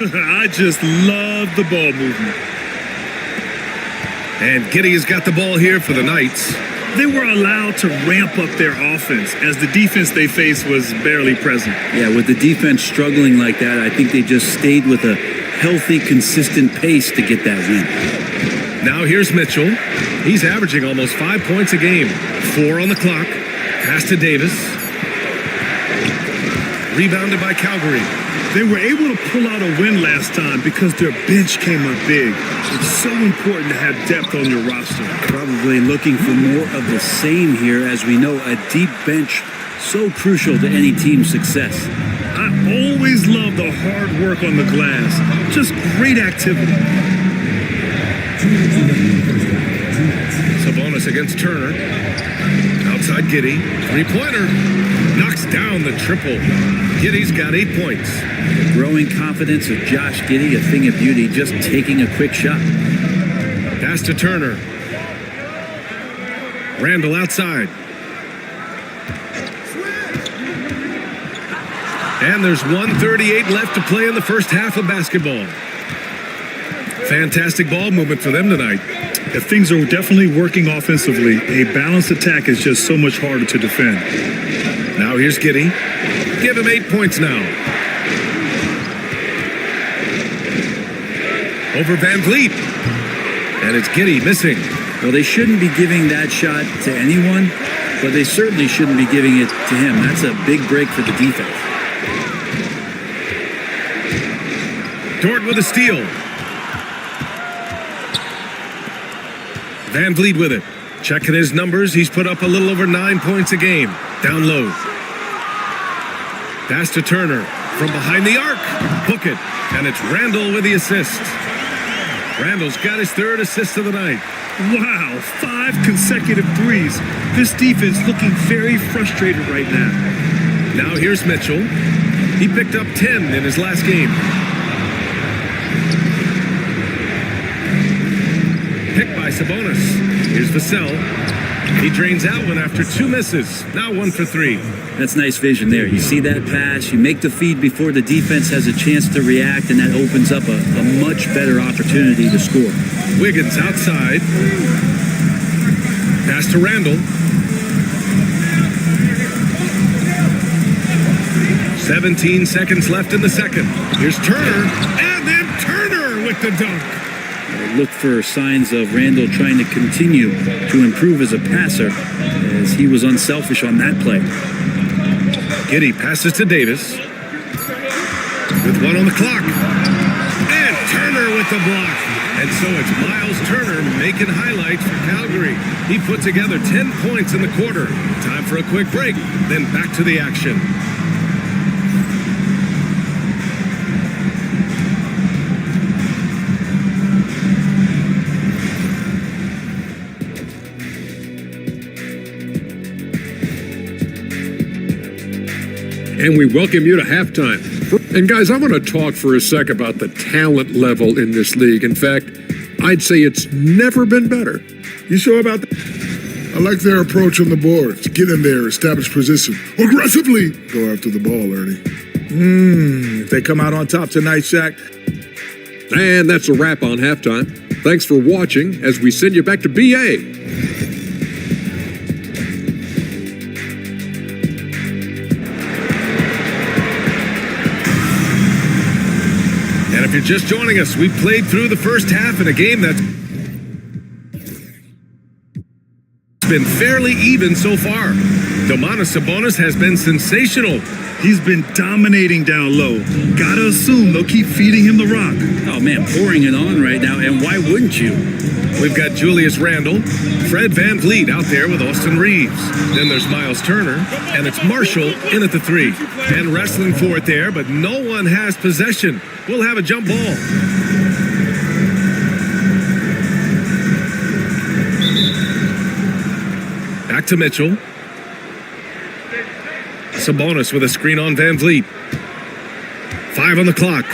I just love the ball movement. And Giddey has got the ball here for the Knights. They were allowed to ramp up their offense as the defense they faced was barely present. Yeah, with the defense struggling like that, I think they just stayed with a healthy, consistent pace to get that win. Now here's Mitchell. He's averaging almost 5 points a game. 4 on the clock. Pass to Davis. Rebounded by Calgary. They were able to pull out a win last time because their bench came up big. It's so important to have depth on your roster. Probably looking for more of the same here, as we know a deep bench so crucial to any team's success. I always love the hard work on the glass. Just great activity. Sabonis against Turner. Outside Giddey. Three-pointer. Knocks down the triple. Giddey's got 8 points. The growing confidence of Josh Giddey, a thing of beauty, just taking a quick shot. Pass to Turner. Randall outside. And there's 1:38 left to play in the first half of basketball. Fantastic ball movement for them tonight. If things are definitely working offensively, a balanced attack is just so much harder to defend. Now here's Giddey. Give him 8 points now. Over Van Vliet. And it's Giddey missing. Well, they shouldn't be giving that shot to anyone, but they certainly shouldn't be giving it to him. That's a big break for the defense. Dort with a steal. Van Vliet with it. Checking his numbers, he's put up a little over 9 points a game. Down low. Pass to Turner. From behind the arc. Hook it. And it's Randall with the assist. Randall's got his 3rd assist of the night. Wow, 5 consecutive threes. This defense looking very frustrated right now. Now here's Mitchell. He picked up 10 in his last game. Picked by Sabonis. Here's Vassell. He drains out one after 2 misses. Now 1 for 3. That's nice vision there. You see that pass, you make the feed before the defense has a chance to react, and that opens up a much better opportunity to score. Wiggins outside. Pass to Randall. 17 seconds left in the second. Here's Turner. And then Turner with the dunk. Look for signs of Randall trying to continue to improve as a passer, as he was unselfish on that play. Giddey passes to Davis. With 1 on the clock. And Turner with the block. And so it's Miles Turner making highlights for Calgary. He put together 10 points in the quarter. Time for a quick break, then back to the action. And we welcome you to halftime. And guys, I want to talk for a sec about the talent level in this league. In fact, I'd say it's never been better. You sure about that? I like their approach on the boards. Get in there, establish position. Aggressively go after the ball, Ernie. If they come out on top tonight, Shaq. And that's a wrap on halftime. Thanks for watching as we send you back to BA. If you're just joining us, we played through the first half in a game that's been fairly even so far. Domantas Sabonis has been sensational. He's been dominating down low. Gotta assume they'll keep feeding him the rock. Oh man, pouring it on right now, and why wouldn't you? We've got Julius Randle, Fred Van Vliet out there with Austin Reeves. Then there's Miles Turner, and it's Marshall in at the 3. And wrestling for it there, but no one has possession. We'll have a jump ball. Back to Mitchell. Sabonis with a screen on Van Vliet. 5 on the clock.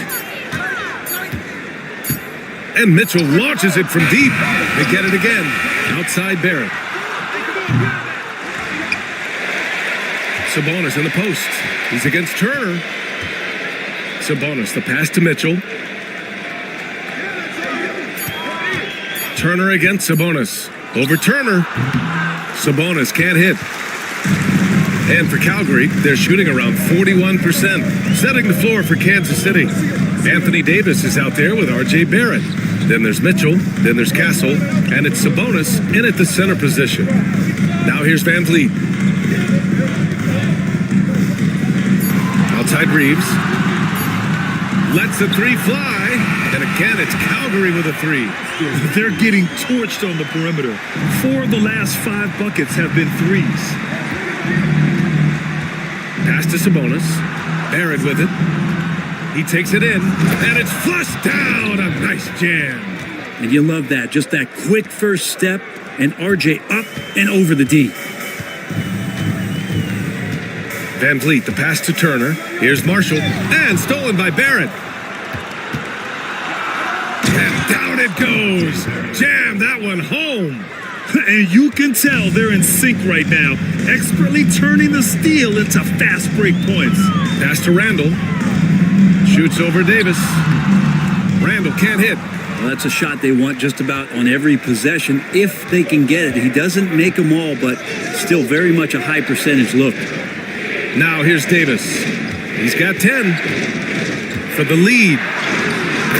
And Mitchell launches it from deep. They get it again. Outside Barrett. Sabonis in the post. He's against Turner. Sabonis, the pass to Mitchell. Turner against Sabonis. Over Turner. Sabonis can't hit. And for Calgary, they're shooting around 41%. Setting the floor for Kansas City. Anthony Davis is out there with R.J. Barrett. Then there's Mitchell. Then there's Castle. And it's Sabonis in at the center position. Now here's Van Vliet. Outside Reeves. Lets the three fly. And again, it's Calgary with a three. They're getting torched on the perimeter. 4 of the last 5 buckets have been threes. Pass to Sabonis. Barrett with it. He takes it in. And it's flushed down. A nice jam. And you love that. Just that quick first step. And RJ up and over the D. Van Vliet, the pass to Turner. Here's Marshall. And stolen by Barrett. And down it goes. Jam that one home. And you can tell they're in sync right now, expertly turning the steal into fast break points. Pass to Randall. Shoots over Davis. Randall can't hit. Well, that's a shot they want just about on every possession if they can get it. He doesn't make them all, but still very much a high percentage look. Now here's Davis. He's got 10 for the lead.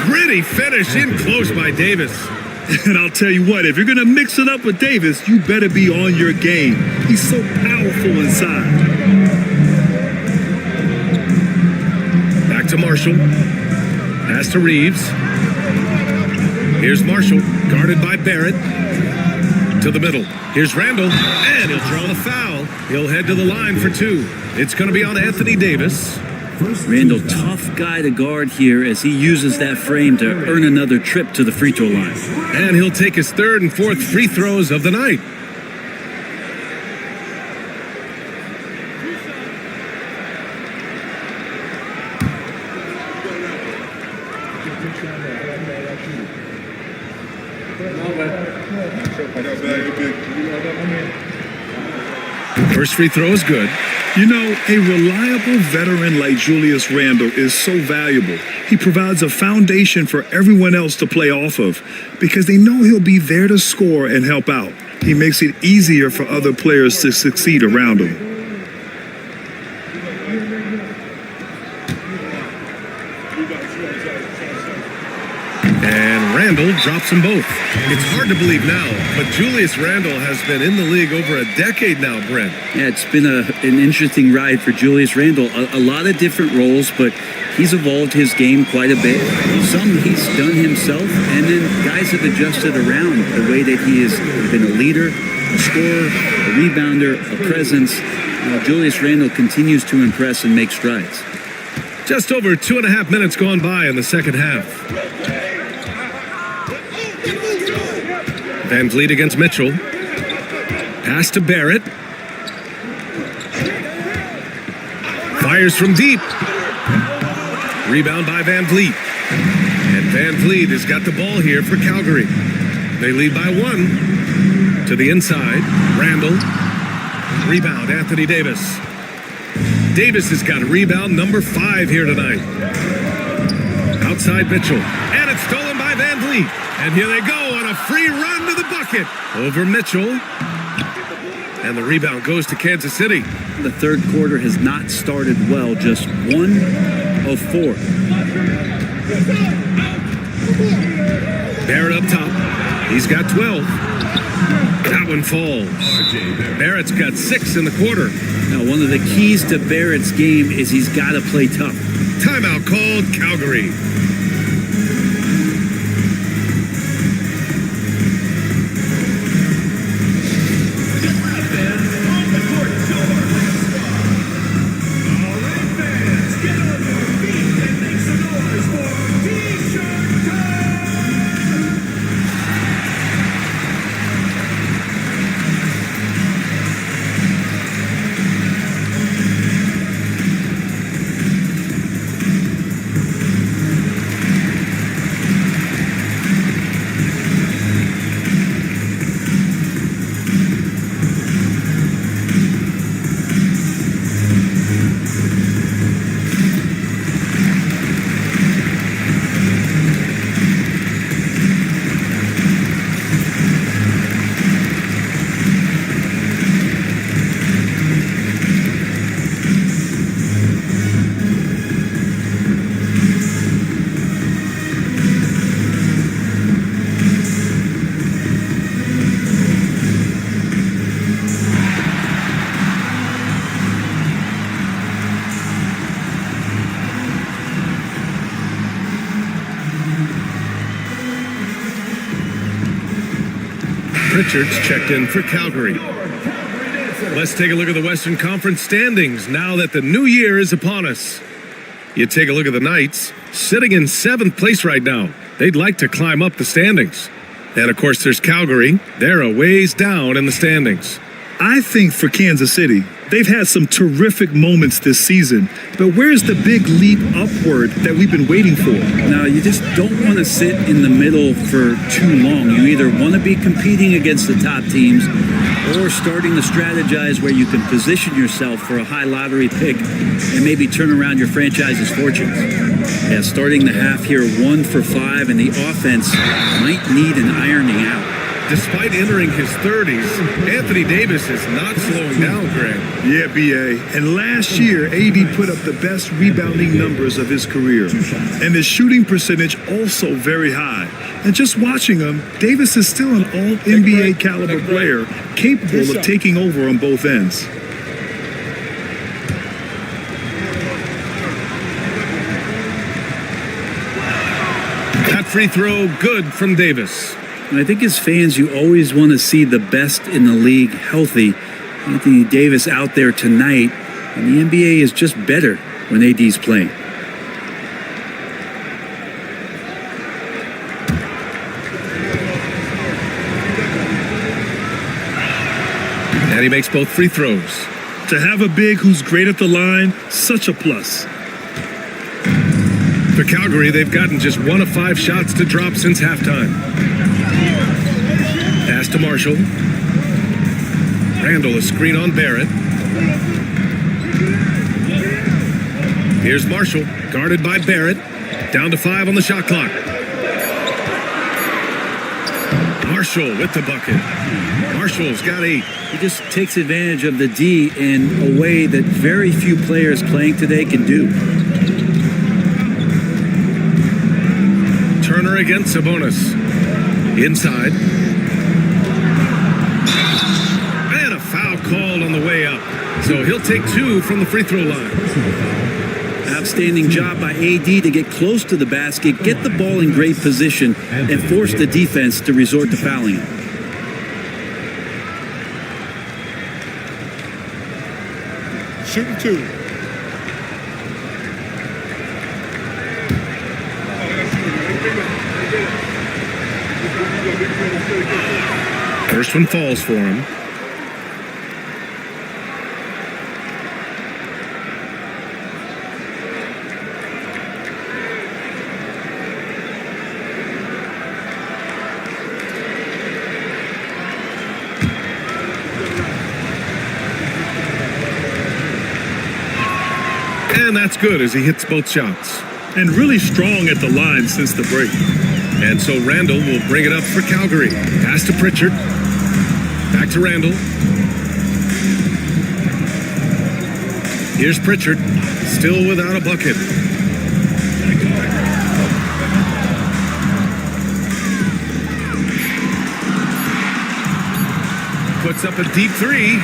Pretty finish in close by Davis. And I'll tell you what, if you're going to mix it up with Davis, you better be on your game. He's so powerful inside. Back to Marshall. Pass to Reeves. Here's Marshall, guarded by Barrett. To the middle. Here's Randall, and he'll draw the foul. He'll head to the line for 2. It's going to be on Anthony Davis. Randall, tough guy to guard here as he uses that frame to earn another trip to the free throw line. And he'll take his 3rd and 4th free throws of the night. First free throw is good. You know, a reliable veteran like Julius Randle is so valuable. He provides a foundation for everyone else to play off of because they know he'll be there to score and help out. He makes it easier for other players to succeed around him. And Randall drops them both. It's hard to believe now, but Julius Randle has been in the league over a decade now, Brent. Yeah, it's been an interesting ride for Julius Randle. A lot of different roles, but he's evolved his game quite a bit. Some he's done himself, and then guys have adjusted around the way that he has been a leader, a scorer, a rebounder, a presence. Julius Randle continues to impress and make strides. Just over 2.5 minutes gone by in the second half. Van Vliet against Mitchell. Pass to Barrett. Fires from deep. Rebound by Van Vliet. And Van Vliet has got the ball here for Calgary. They lead by 1. To the inside. Randall. Rebound, Anthony Davis. Davis has got rebound number 5 here tonight. Outside Mitchell. And it's stolen by Van Vliet. And here they go on a free run to the bucket. Over Mitchell. And the rebound goes to Kansas City. The third quarter has not started well, just 1 of 4. Barrett up top. He's got 12. That one falls. Barrett's got 6 in the quarter. Now, one of the keys to Barrett's game is he's got to play tough. Timeout called Calgary. Pritchard's checked in for Calgary. Let's take a look at the Western Conference standings now that the new year is upon us. You take a look at the Knights, sitting in 7th place right now. They'd like to climb up the standings. And of course, there's Calgary. They're a ways down in the standings. I think for Kansas City, they've had some terrific moments this season, but where's the big leap upward that we've been waiting for? Now, you just don't want to sit in the middle for too long. You either want to be competing against the top teams or starting to strategize where you can position yourself for a high lottery pick and maybe turn around your franchise's fortunes. Yeah, starting the half here 1 for 5, and the offense might need an ironing out. Despite entering his 30s, Anthony Davis is not slowing down, Greg. Yeah, B.A. And last year, AD put up the best rebounding numbers of his career. And his shooting percentage also very high. And just watching him, Davis is still an all-NBA caliber player, capable of taking over on both ends. That free throw, good from Davis. And I think as fans, you always want to see the best in the league healthy. Anthony Davis out there tonight, and the NBA is just better when AD's playing. And he makes both free throws. To have a big who's great at the line, such a plus. For Calgary, they've gotten just 1 of 5 shots to drop since halftime. Pass to Marshall. Randall, a screen on Barrett. Here's Marshall, guarded by Barrett. Down to 5 on the shot clock. Marshall with the bucket. Marshall's got 8. He just takes advantage of the D in a way that very few players playing today can do. Turner against Sabonis. Inside. And a foul called on the way up. So he'll take 2 from the free throw line. Outstanding job by AD to get close to the basket, get the ball in great position, and force the defense to resort to fouling him. Shooting 2. First one falls for him. And that's good as he hits both shots. And really strong at the line since the break. And so Randall will bring it up for Calgary. Pass to Pritchard. Back to Randall. Here's Pritchard, still without a bucket. Puts up a deep 3.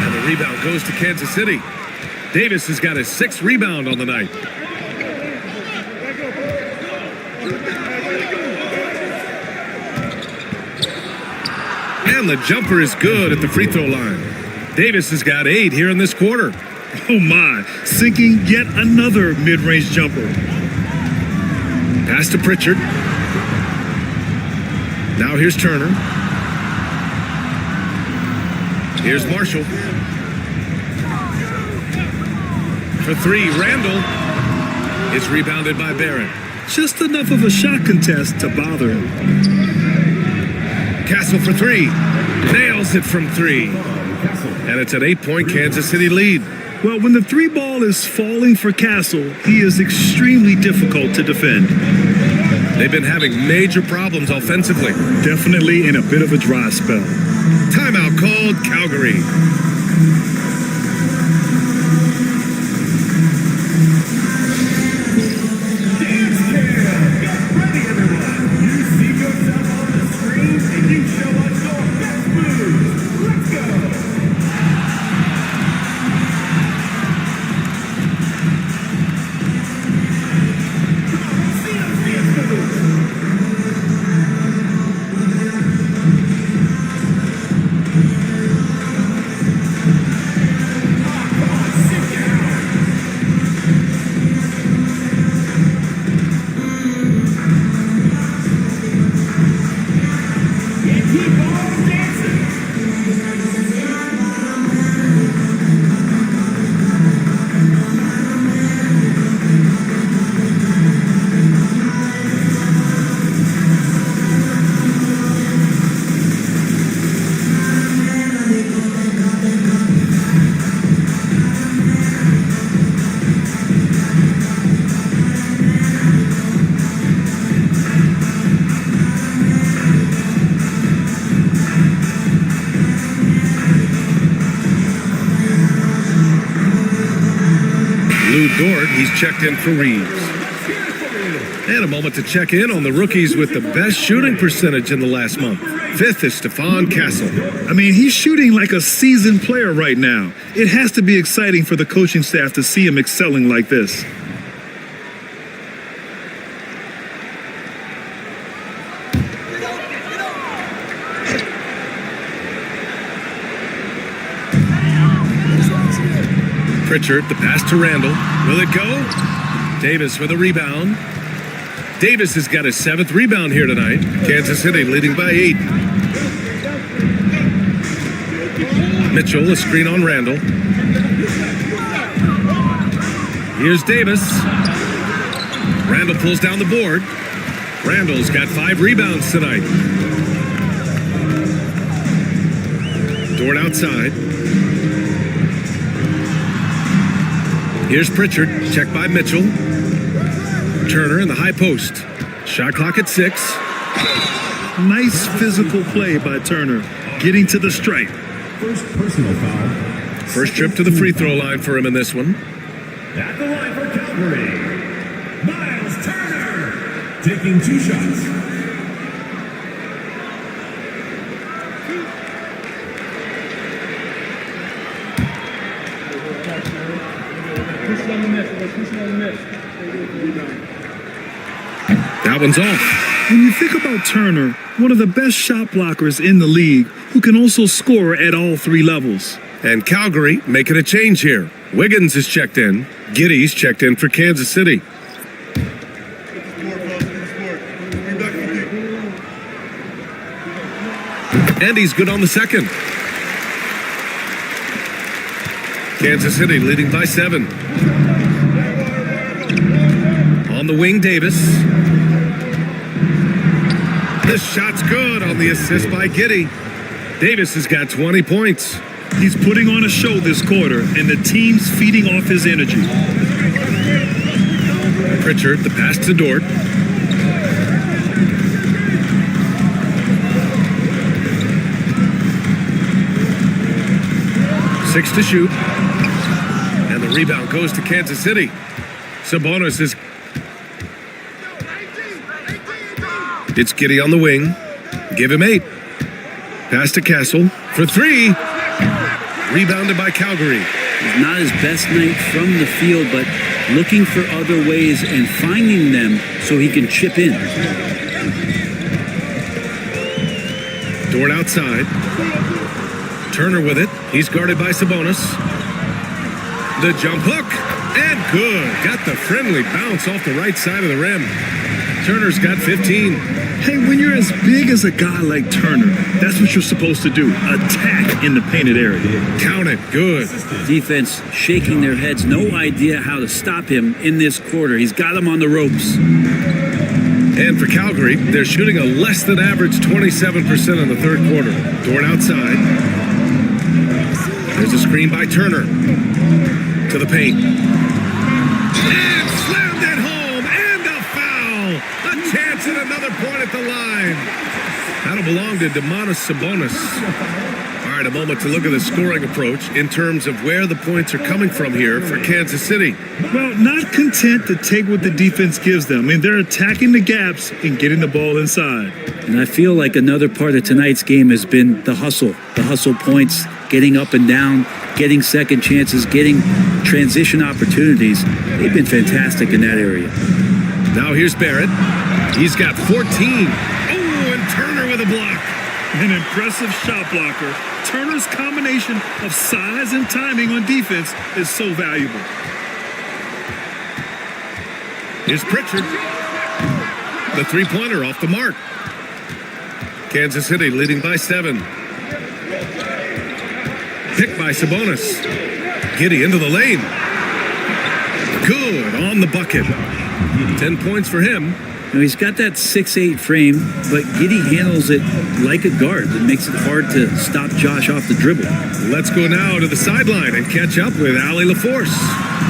And the rebound goes to Kansas City. Davis has got his 6th rebound on the night. And the jumper is good at the free throw line. Davis has got 8 here in this quarter. Oh my, sinking yet another mid-range jumper. Pass to Pritchard. Now here's Turner. Here's Marshall. For 3, Randall. It's rebounded by Barrett. Just enough of a shot contest to bother him. Castle for 3. Nails it from 3. And it's an 8-point Kansas City lead. Well, when the 3 ball is falling for Castle, he is extremely difficult to defend. They've been having major problems offensively. Definitely in a bit of a dry spell. Timeout called, Calgary. Dort, he's checked in for Reeves. And a moment to check in on the rookies with the best shooting percentage in the last month. 5th is Stephon Castle. I mean, he's shooting like a seasoned player right now. It has to be exciting for the coaching staff to see him excelling like this. Pritchard, the pass to Randall. Will it go? Davis with a rebound. Davis has got his 7th rebound here tonight. Kansas City leading by 8. Mitchell, a screen on Randall. Here's Davis. Randall pulls down the board. Randall's got 5 rebounds tonight. Dort outside. Here's Pritchard, checked by Mitchell. Turner in the high post. Shot clock at 6. Nice physical play by Turner, getting to the stripe. First personal foul. First trip to the free throw line for him in this one. At the line for Calgary, Miles Turner, taking 2 shots. That one's off. When you think about Turner, one of the best shot blockers in the league, who can also score at all 3 levels. And Calgary making a change here. Wiggins is checked in. Giddey's checked in for Kansas City. And he's good on the second. Kansas City leading by 7. On the wing, Davis. This shot's good on the assist by Giddey. Davis has got 20 points. He's putting on a show this quarter, and the team's feeding off his energy. Pritchard, the pass to Dort. Six to shoot. And the rebound goes to Kansas City. Sabonis is... It's Giddey on the wing. Give him 8. Pass to Castle for 3. Rebounded by Calgary. It's not his best night from the field, but looking for other ways and finding them so he can chip in. Dort outside. Turner with it. He's guarded by Sabonis. The jump hook. And good. Got the friendly bounce off the right side of the rim. Turner's got 15. Hey, when you're as big as a guy like Turner, that's what you're supposed to do. Attack in the painted area. Count it. Good. Defense shaking their heads. No idea how to stop him in this quarter. He's got him on the ropes. And for Calgary, they're shooting a less than average 27% in the third quarter. Dort outside. There's a screen by Turner. To the paint. And slammed it home. And a foul. A chance at another point at the line. That'll belong to Domantas Sabonis. All right, a moment to look at the scoring approach in terms of where the points are coming from here for Kansas City. Well, not content to take what the defense gives them. I mean, they're attacking the gaps and getting the ball inside. And I feel like another part of tonight's game has been the hustle points, getting up and down, getting second chances, getting transition opportunities. They've been fantastic in that area. Now here's Barrett. He's got 14. Oh, and Turner with a block. An impressive shot blocker. Turner's combination of size and timing on defense is so valuable. Here's Pritchard. The three-pointer off the mark. Kansas City leading by 7. Picked by Sabonis. Giddey into the lane. Good on the bucket. 10 points for him. Now, he's got that 6'8" frame, but Giddey handles it like a guard. It makes it hard to stop Josh off the dribble. Let's go now to the sideline and catch up with Allie LaForce.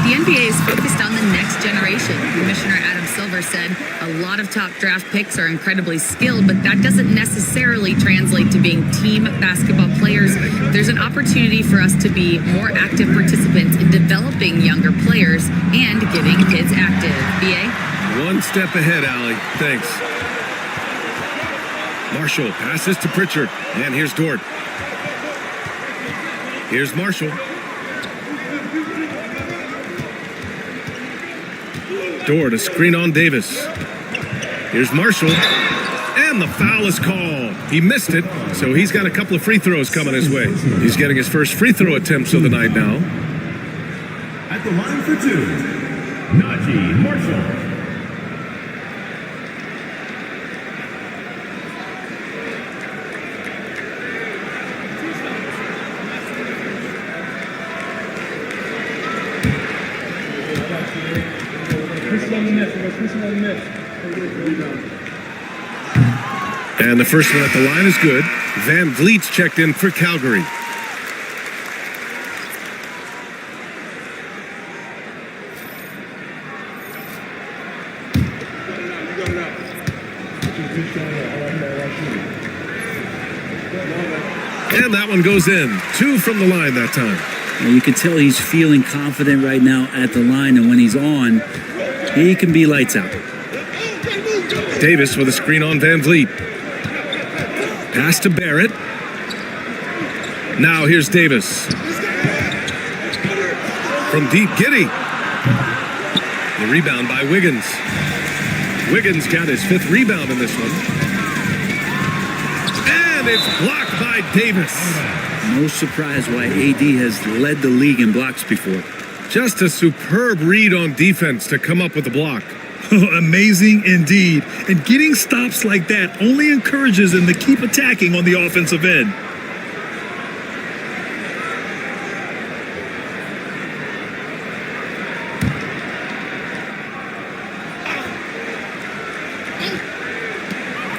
The NBA is focused on the next generation. Commissioner Adam Silver said a lot of top draft picks are incredibly skilled, but that doesn't necessarily translate to being team basketball players. There's an opportunity for us to be more active participants in developing younger players and getting kids active. BA? One step ahead, Allie. Thanks. Marshall passes to Pritchard. And here's Dort. Here's Marshall. Dort, a screen on Davis. Here's Marshall. And the foul is called. He missed it, so he's got a couple of free throws coming his way. He's getting his first free throw attempts of the night now. At the line for two, Najee Marshall. And the first one at the line is good. Van Vliet's checked in for Calgary. And that one goes in. 2 from the line that time. Now, you can tell he's feeling confident right now at the line, and when he's on, he can be lights out. Davis with a screen on Van Vliet. Pass to Barrett. Now here's Davis. From deep, Giddey. The rebound by Wiggins. Wiggins got his 5th rebound in this one. And it's blocked by Davis. No surprise why AD has led the league in blocks before. Just a superb read on defense to come up with the block. Amazing indeed. And getting stops like that only encourages them to keep attacking on the offensive end.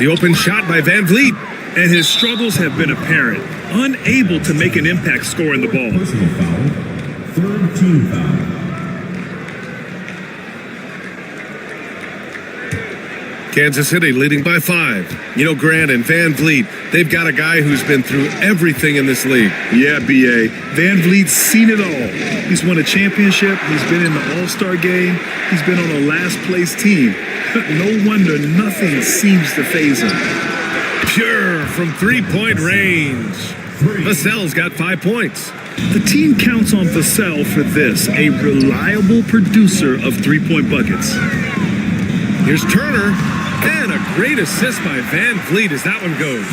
The open shot by Van Vliet. And his struggles have been apparent. Unable to make an impact scoring the ball. Personal foul. 3rd team foul. Kansas City leading by 5. You know, Grant and Van Vliet, they've got a guy who's been through everything in this league. Yeah, B.A. Van Vliet's seen it all. He's won a championship. He's been in the All-Star game. He's been on a last-place team. No wonder nothing seems to faze him. Pure from three-point range. Vassell's got 5 points. The team counts on Vassell for this, a reliable producer of three-point buckets. Here's Turner, and a great assist by Van Vliet as that one goes.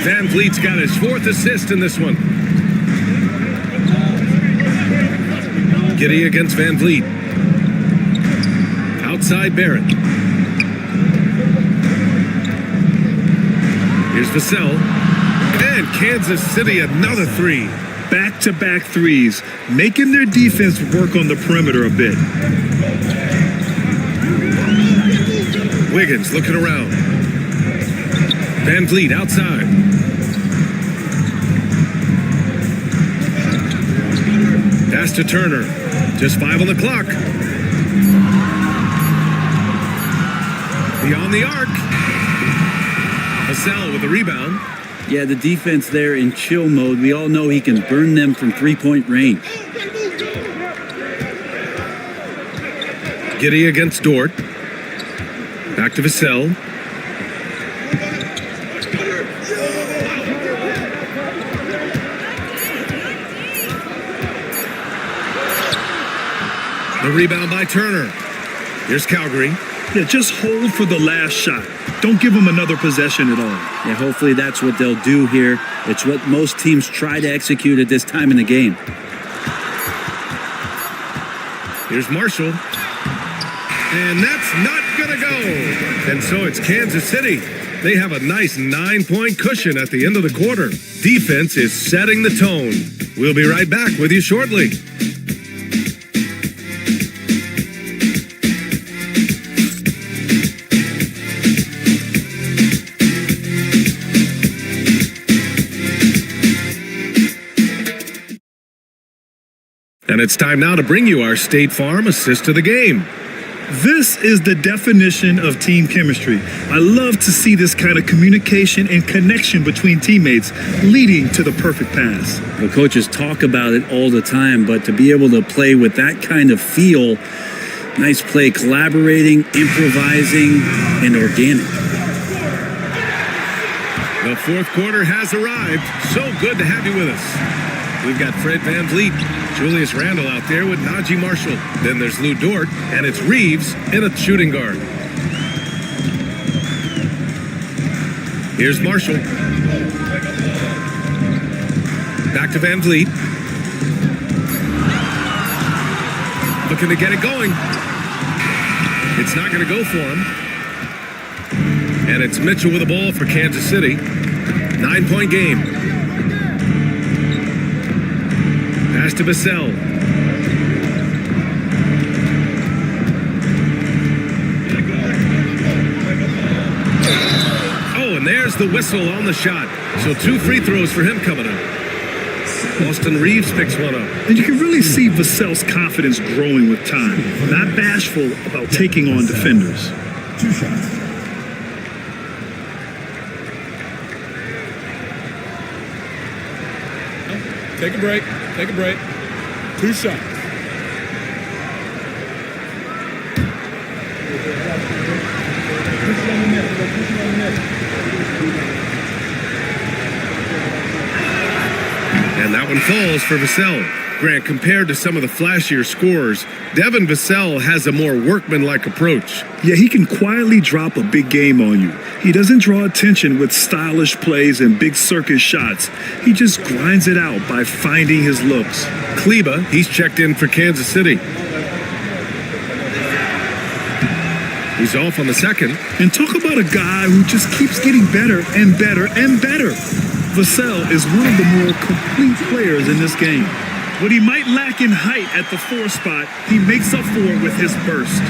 Van Vliet's got his 4th assist in this one. Giddey against Van Vliet. Outside Barrett. Here's Vassell. And Kansas City another 3. Back-to-back threes, making their defense work on the perimeter a bit. Wiggins looking around. Van Vliet outside. Pass to Turner. Just 5 on the clock. Beyond the arc. Vassell with the rebound. Yeah, the defense there in chill mode. We all know he can burn them from three-point range. Giddey against Dort. Back to Vassell. The rebound by Turner. Here's Calgary. Yeah, just hold for the last shot. Don't give them another possession at all. Yeah, hopefully that's what they'll do here. It's what most teams try to execute at this time in the game. Here's Marshall. And that's not gonna go. And so it's Kansas City. They have a nice 9-point cushion at the end of the quarter. Defense is setting the tone. We'll be right back with you shortly. And it's time now to bring you our State Farm assist of the game. This is the definition of team chemistry. I love to see this kind of communication and connection between teammates leading to the perfect pass. The coaches talk about it all the time, but to be able to play with that kind of feel, nice play, collaborating, improvising, and organic. The fourth quarter has arrived. So good to have you with us. We've got Fred Van Vliet, Julius Randle out there with Najee Marshall. Then there's Lou Dort, and it's Reeves in a shooting guard. Here's Marshall. Back to Van Vliet. Looking to get it going. It's not going to go for him. And it's Mitchell with the ball for Kansas City. 9-point game. Pass to Vassell. Oh, and there's the whistle on the shot. So 2 free throws for him coming up. Austin Reeves picks one up. And you can really see Vassell's confidence growing with time. Not bashful about taking on defenders. 2 shots. Take a break. Take a break. 2 shots. And that one falls for Vassell. Grant, compared to some of the flashier scorers, Devin Vassell has a more workmanlike approach. Yeah, he can quietly drop a big game on you. He doesn't draw attention with stylish plays and big circus shots. He just grinds it out by finding his looks. Kleba, he's checked in for Kansas City. He's off on the second. And talk about a guy who just keeps getting better and better and better. Vassell is one of the more complete players in this game. What he might lack in height at the 4 spot, he makes up for it with his burst.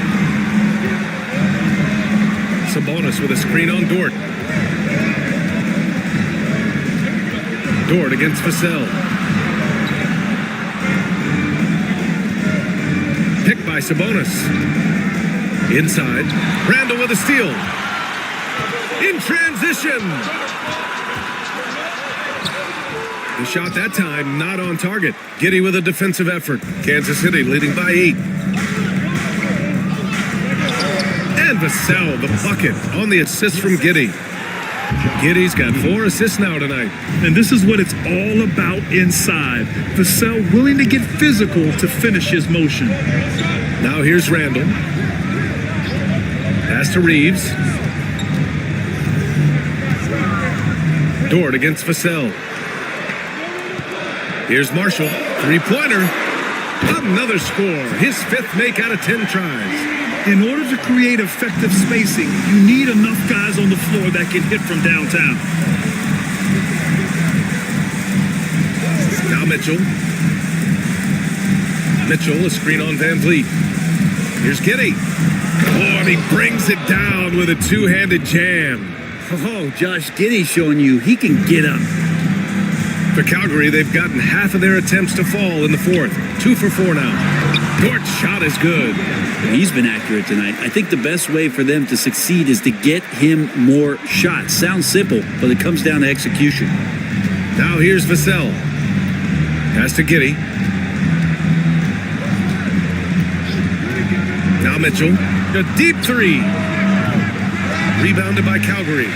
Sabonis with a screen on Dort. Dort against Vassell. Picked by Sabonis. Inside. Randle with a steal. In transition. The shot that time not on target. Giddey with a defensive effort. Kansas City leading by 8. And Vassell, the bucket on the assist from Giddey. Giddey's got 4 assists now tonight. And this is what it's all about inside. Vassell willing to get physical to finish his motion. Now here's Randle. Pass to Reeves. Dort against Vassell. Here's Marshall. 3-pointer. Another score. His 5th make out of 10 tries. In order to create effective spacing, you need enough guys on the floor that can hit from downtown. Now Mitchell. Mitchell, a screen on Van Vliet. Here's Giddey. Oh, and he brings it down with a 2-handed jam. Oh, Josh Giddey showing you he can get up. For Calgary, they've gotten half of their attempts to fall in the 4th. 2 for 4 now. Dort's shot is good. He's been accurate tonight. I think the best way for them to succeed is to get him more shots. Sounds simple, but it comes down to execution. Now here's Vassell. Pass to Giddey. Now Mitchell. A deep 3. Rebounded by Calgary.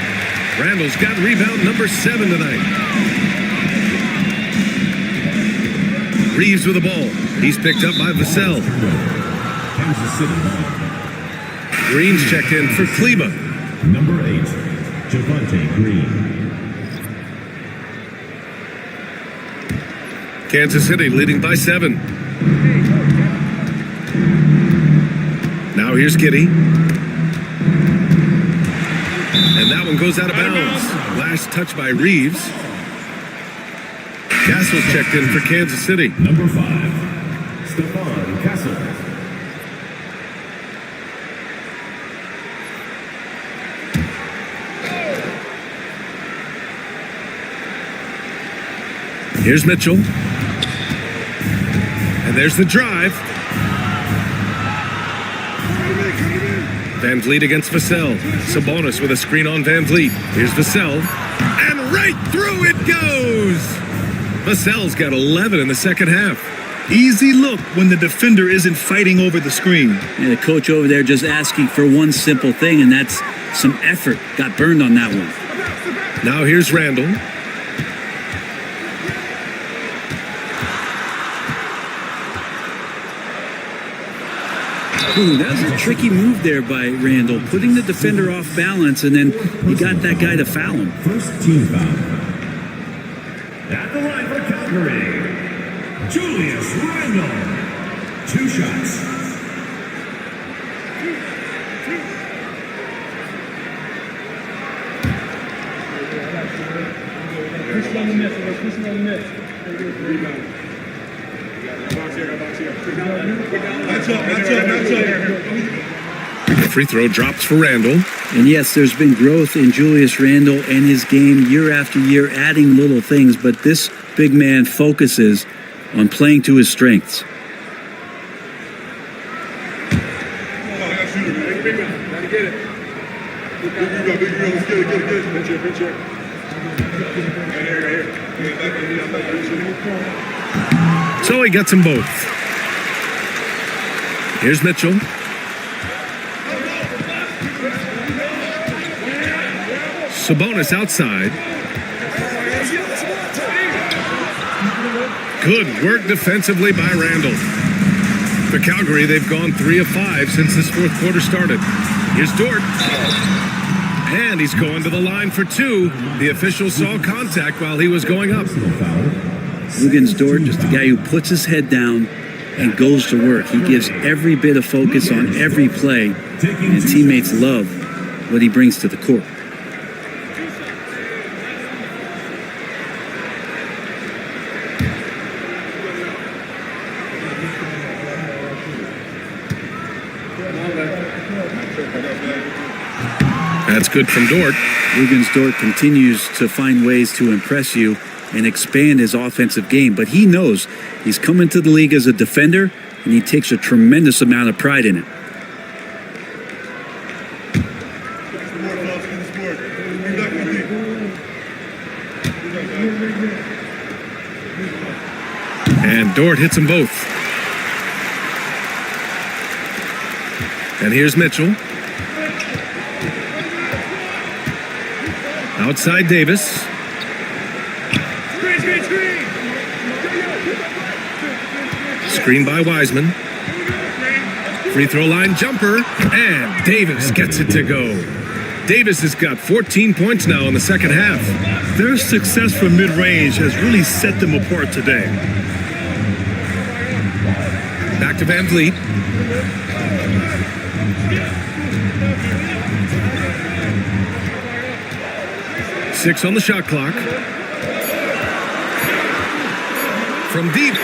Randall's got rebound number 7 tonight. Reeves with the ball. He's picked up by Vassell. Kansas City. Green's checked in for Kleba. Number 8, Javante Green. Kansas City leading by 7. Now here's Giddey. And that one goes out of bounds. Last touch by Reeves. Castle's checked in for Kansas City. Number 5, Stephon Castle. Here's Mitchell. And there's the drive. Van Vliet against Vassell. Sabonis with a screen on Van Vliet. Here's Vassell. And right through it goes! Vassell's got 11 in the second half. Easy look when the defender isn't fighting over the screen. And the coach over there just asking for one simple thing, and that's some effort. Got burned on that one. Now here's Randall. Ooh, that was a tricky move there by Randall, putting the defender off balance, and then he got that guy to foul him. First team foul. At the line for Calgary, Julius Randle. 2 shots. Push on the miss. Push on the miss. The free throw drops for Randall. And yes, there's been growth in Julius Randle and his game year after year, adding little things, but this big man focuses on playing to his strengths. So he gets them both. Here's Mitchell. Sabonis outside. Good work defensively by Randall. For Calgary, they've gone 3 of 5 since this fourth quarter started. Here's Dort. And he's going to the line for 2. The official saw contact while he was going up. Wiggins Dort, just a guy who puts his head down and goes to work. He gives every bit of focus on every play, and teammates love what he brings to the court. That's good from Dort. Wiggins Dort continues to find ways to impress you and expand his offensive game, but he knows he's come into the league as a defender, and he takes a tremendous amount of pride in it. And Dort hits them both. And here's Mitchell. Outside Davis. Screen by Wiseman. Free throw line jumper. And Davis gets it to go. Davis has got 14 points now in the second half. Their success from mid-range has really set them apart today. Back to Van Vliet. Six on the shot clock. From deep.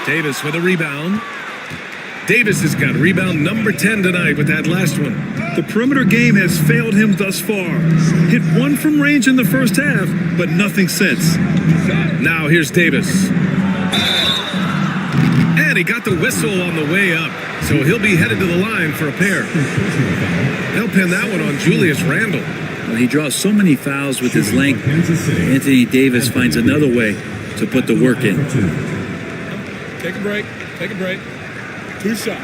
Davis with a rebound. Davis has got rebound number 10 tonight with that last one. The perimeter game has failed him thus far. Hit 1 from range in the first half, but nothing since. Now here's Davis. And he got the whistle on the way up, so he'll be headed to the line for a pair. They'll pin that one on Julius Randle. Well, he draws so many fouls with his length. Anthony Davis finds another way to put the work in. Take a break. Take a break. 2 shots.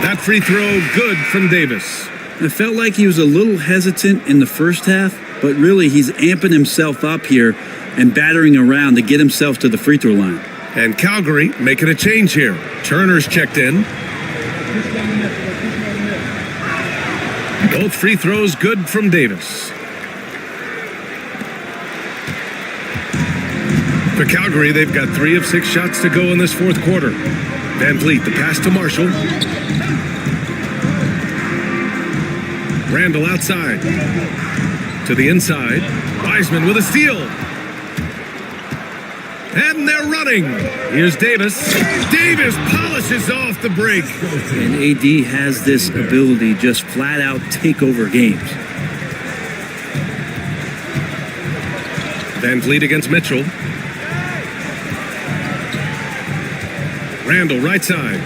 That free throw good from Davis. It felt like he was a little hesitant in the first half, but really he's amping himself up here and battering around to get himself to the free throw line. And Calgary making a change here. Turner's checked in. Both free throws good from Davis. For Calgary, they've got 3 of 6 shots to go in this fourth quarter. Van Vliet, the pass to Marshall. Randall outside. To the inside. Wiseman with a steal. And they're running. Here's Davis. Davis polishes off the break. And AD has this ability just flat out take over games. Van Vliet against Mitchell. Randall, right side.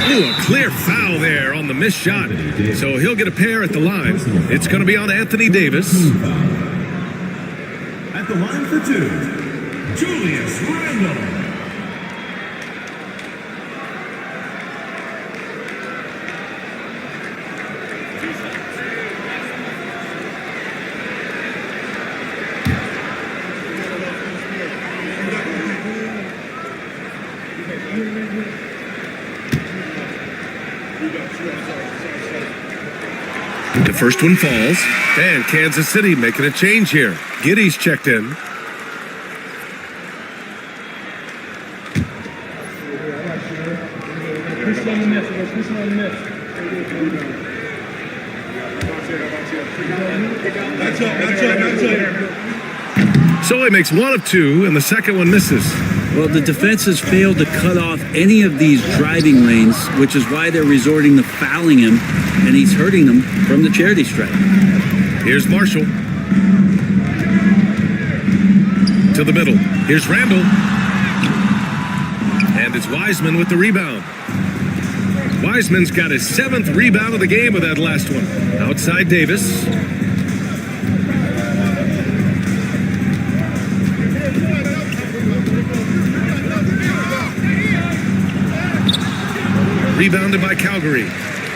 Ooh, a clear foul there on the missed shot. So he'll get a pair at the line. It's going to be on Anthony Davis. At the line for two, Julius Randle. The first one falls. And Kansas City making a change here. Giddey's checked in. So he makes one of two, and the second one misses. Well, the defense has failed to cut off any of these driving lanes, which is why they're resorting to fouling him, and he's hurting them from the charity stripe. Here's Marshall. To the middle. Here's Randall. And it's Wiseman with the rebound. Wiseman's got his 7th rebound of the game with that last one. Outside Davis. Rebounded by Calgary.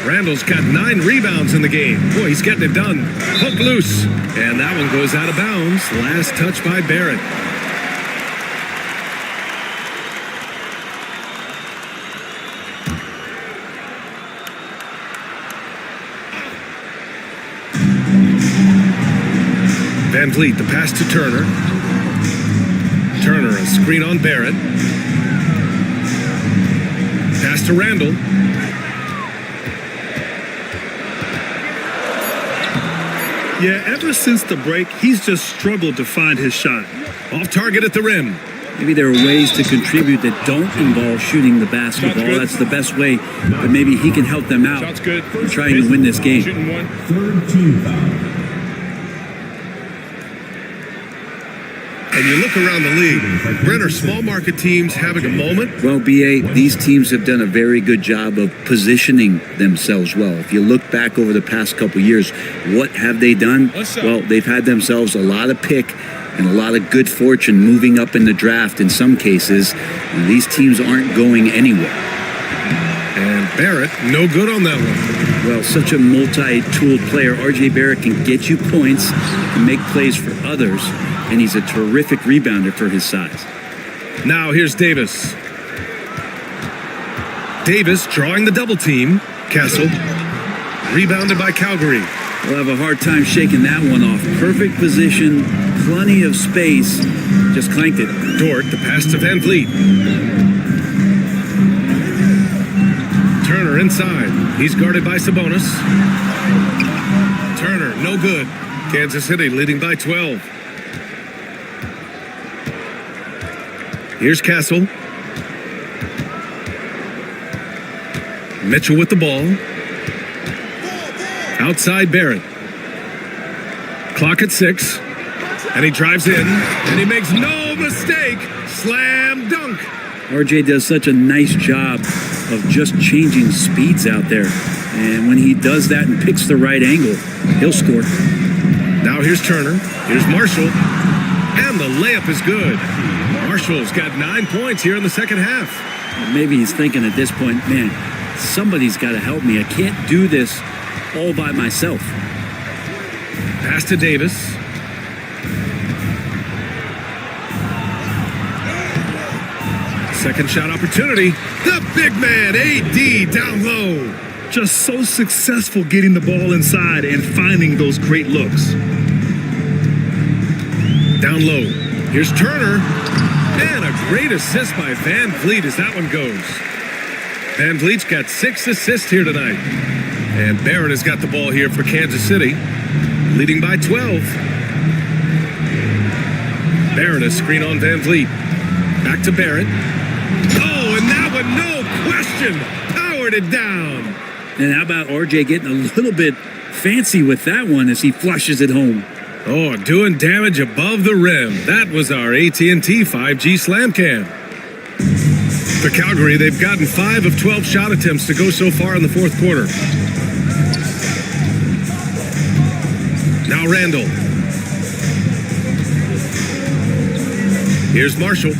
Randall's got 9 rebounds in the game. Boy, he's getting it done. Hook loose. And that one goes out of bounds. Last touch by Barrett. Van Vliet, the pass to Turner. Turner, a screen on Barrett. Pass to Randall. Yeah, ever since the break, he's just struggled to find his shot. Off target at the rim. Maybe there are ways to contribute that don't involve shooting the basketball. That's the best way, but maybe he can help them out Shot's good. in trying to win this game. Shooting one. Third team foul. And you look around the league, Brent, are small market teams having a moment? Well, BA, these teams have done a very good job of positioning themselves well. If you look back over the past couple years, what have they done? Well, they've had themselves a lot of pick and a lot of good fortune moving up in the draft in some cases. And these teams aren't going anywhere. And Barrett, no good on that one. Well, such a multi-tooled player, RJ Barrett can get you points, can make plays for others, and he's a terrific rebounder for his size. Now here's Davis. Davis drawing the double team. Castle. Rebounded by Calgary. We'll have a hard time shaking that one off. Perfect position, plenty of space, just clanked it. Dort, the pass to Van Vliet. Turner inside. He's guarded by Sabonis. Turner, no good. Kansas City leading by 12. Here's Castle. Mitchell with the ball. Outside Barrett. Clock at 6. And he drives in. And he makes no mistake. Slam dunk. RJ does such a nice job of just changing speeds out there. And when he does that and picks the right angle, he'll score. Now here's Turner. Here's Marshall. And the layup is good. Marshall's got 9 points here in the second half. Maybe he's thinking at this point, man, somebody's got to help me. I can't do this all by myself. Pass to Davis. Second shot opportunity. The big man, AD, down low. Just so successful getting the ball inside and finding those great looks. Down low. Here's Turner. And a great assist by Van Vliet as that one goes. Van Vliet's got 6 assists here tonight. And Barrett has got the ball here for Kansas City, leading by 12. Barrett, a screen on Van Vliet. Back to Barrett. Oh, and that one, no question, powered it down. And how about RJ getting a little bit fancy with that one as he flushes it home? Oh, doing damage above the rim. That was our AT&T 5G slam cam. For Calgary, they've gotten 5 of 12 shot attempts to go so far in the fourth quarter. Now Randall. Here's Marshall.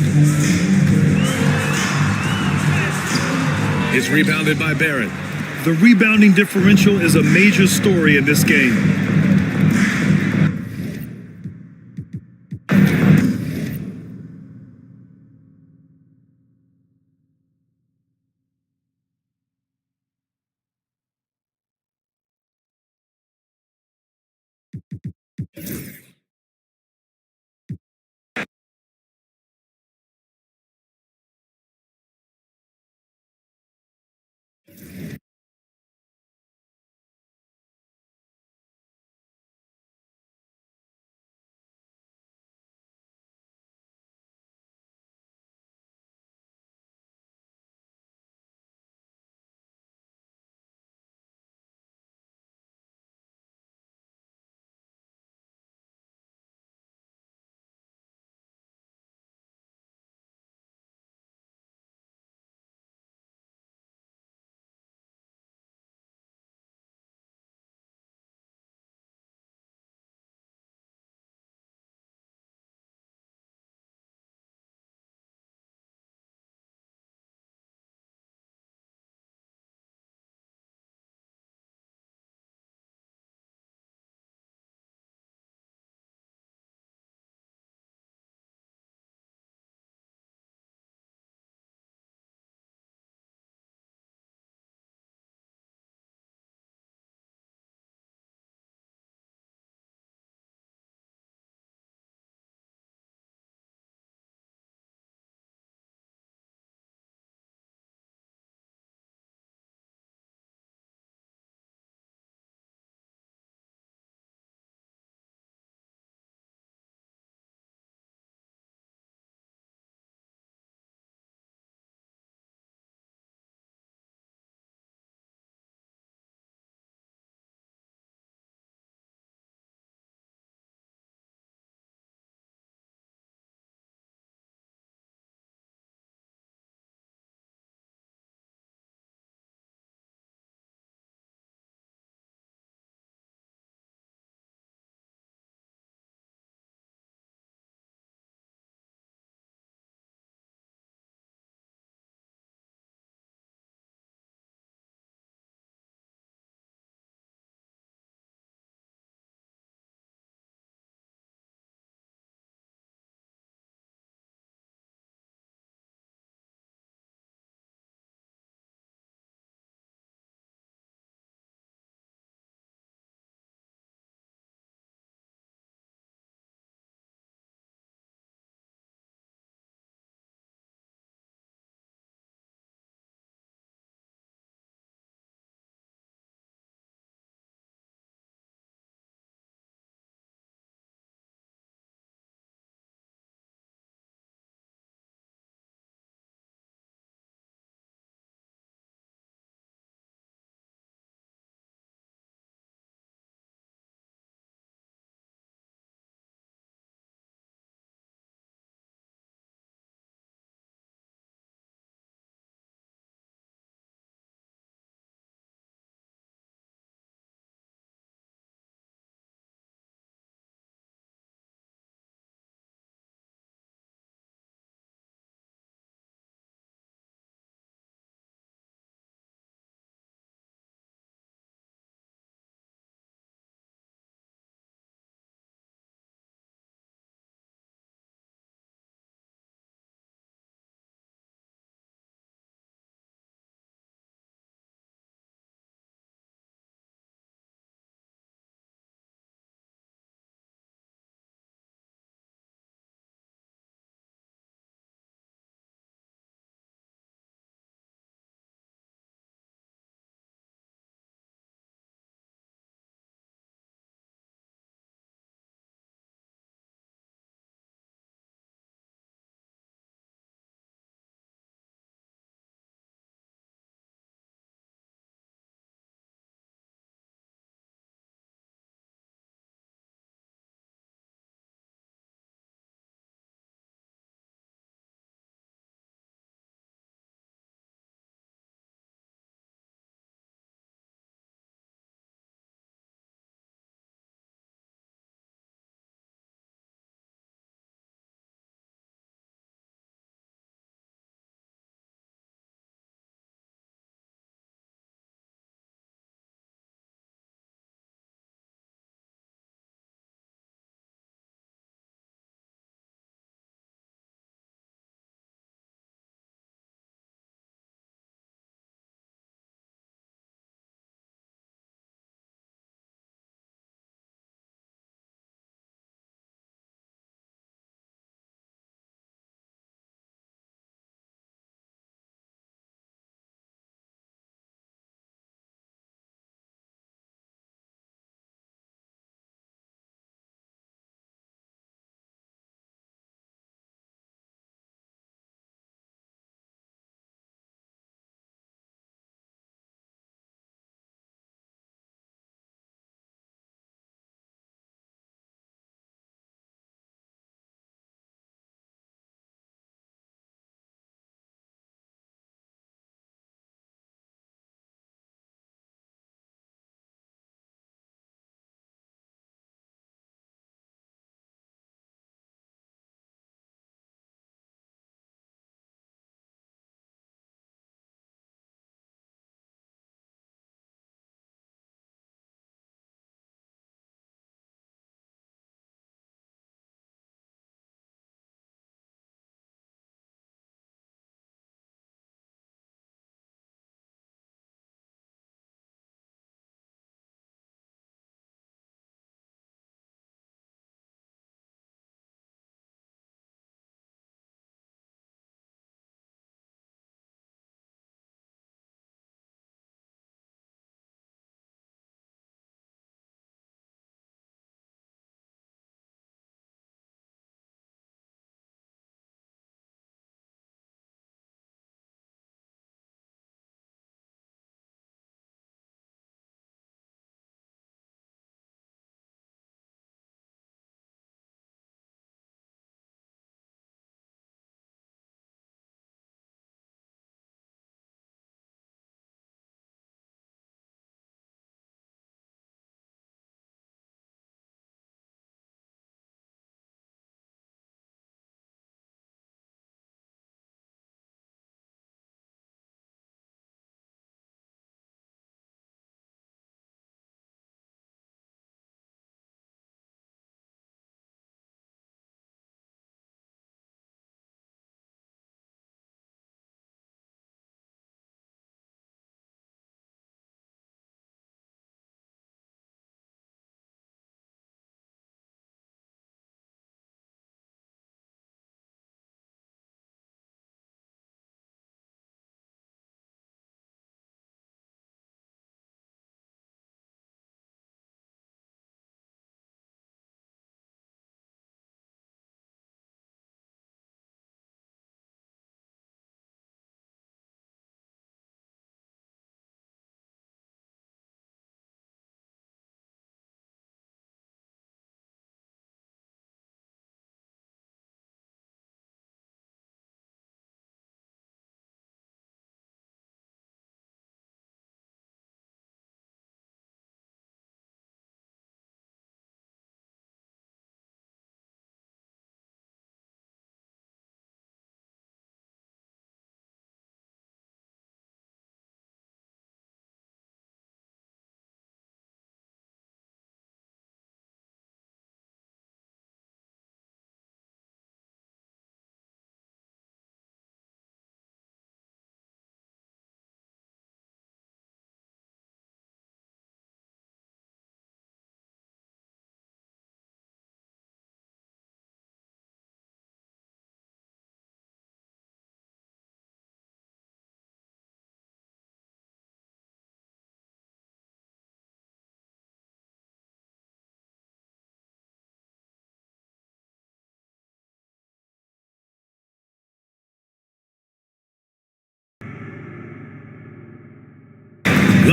It's rebounded by Barrett. The rebounding differential is a major story in this game.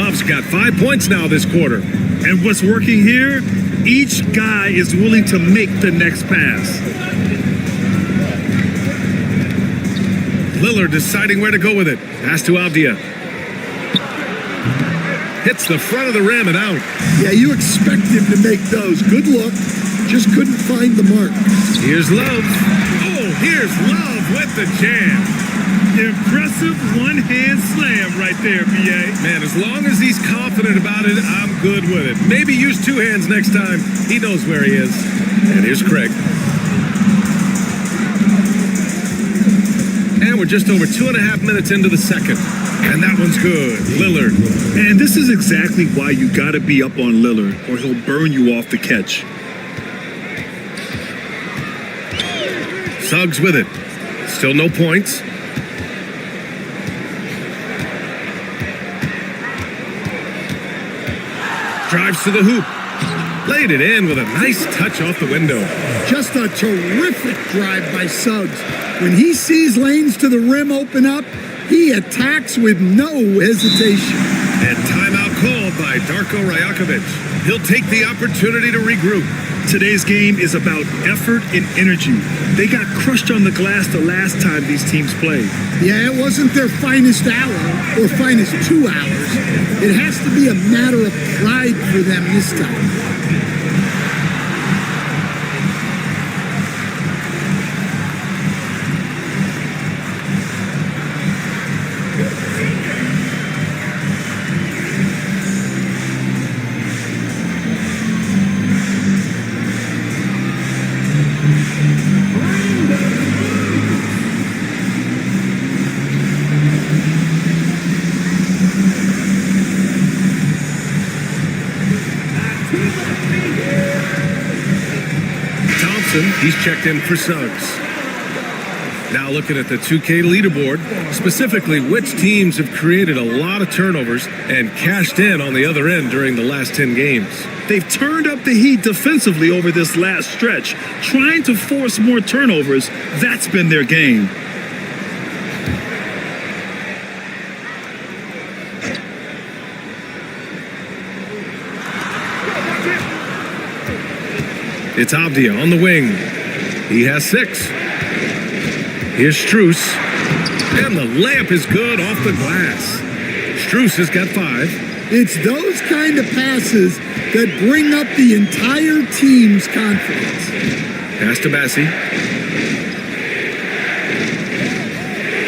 Thompson got 5 points now this quarter. And what's working here? Each guy is willing to make the next pass. Lillard deciding where to go with it. Pass to Avdia. Hits the front of the rim and out. Yeah, you expect him to make those. Good look. Just couldn't find the mark. Here's Love. Oh, here's Love with the jam. Impressive one-hand slam right there, B.A. Man, as long as he's confident about it, I'm good with it. Maybe use two hands next time. He knows where he is. And here's Craig. And we're just over 2.5 minutes into the second. And that one's good. Lillard. And this is exactly why you got to be up on Lillard, or he'll burn you off the catch. Suggs with it. Still no points. Drives to the hoop. Laid it in with a nice touch off the window. Just a terrific drive by Suggs. When he sees lanes to the rim open up, he attacks with no hesitation. And timeout called by Darko Rajakovic. He'll take the opportunity to regroup. Today's game is about effort and energy. They got crushed on the glass the last time these teams played. Yeah, it wasn't their finest hour or finest 2 hours. It has to be a matter of pride for them this time. He's checked in for Suggs. Now looking at the 2K leaderboard, specifically which teams have created a lot of turnovers and cashed in on the other end during the last 10 games. They've turned up the heat defensively over this last stretch, trying to force more turnovers. That's been their game. It's Avdia on the wing. He has 6. Here's Strus. And the layup is good off the glass. Strus has got 5. It's those kind of passes that bring up the entire team's confidence. Pass to Bassi.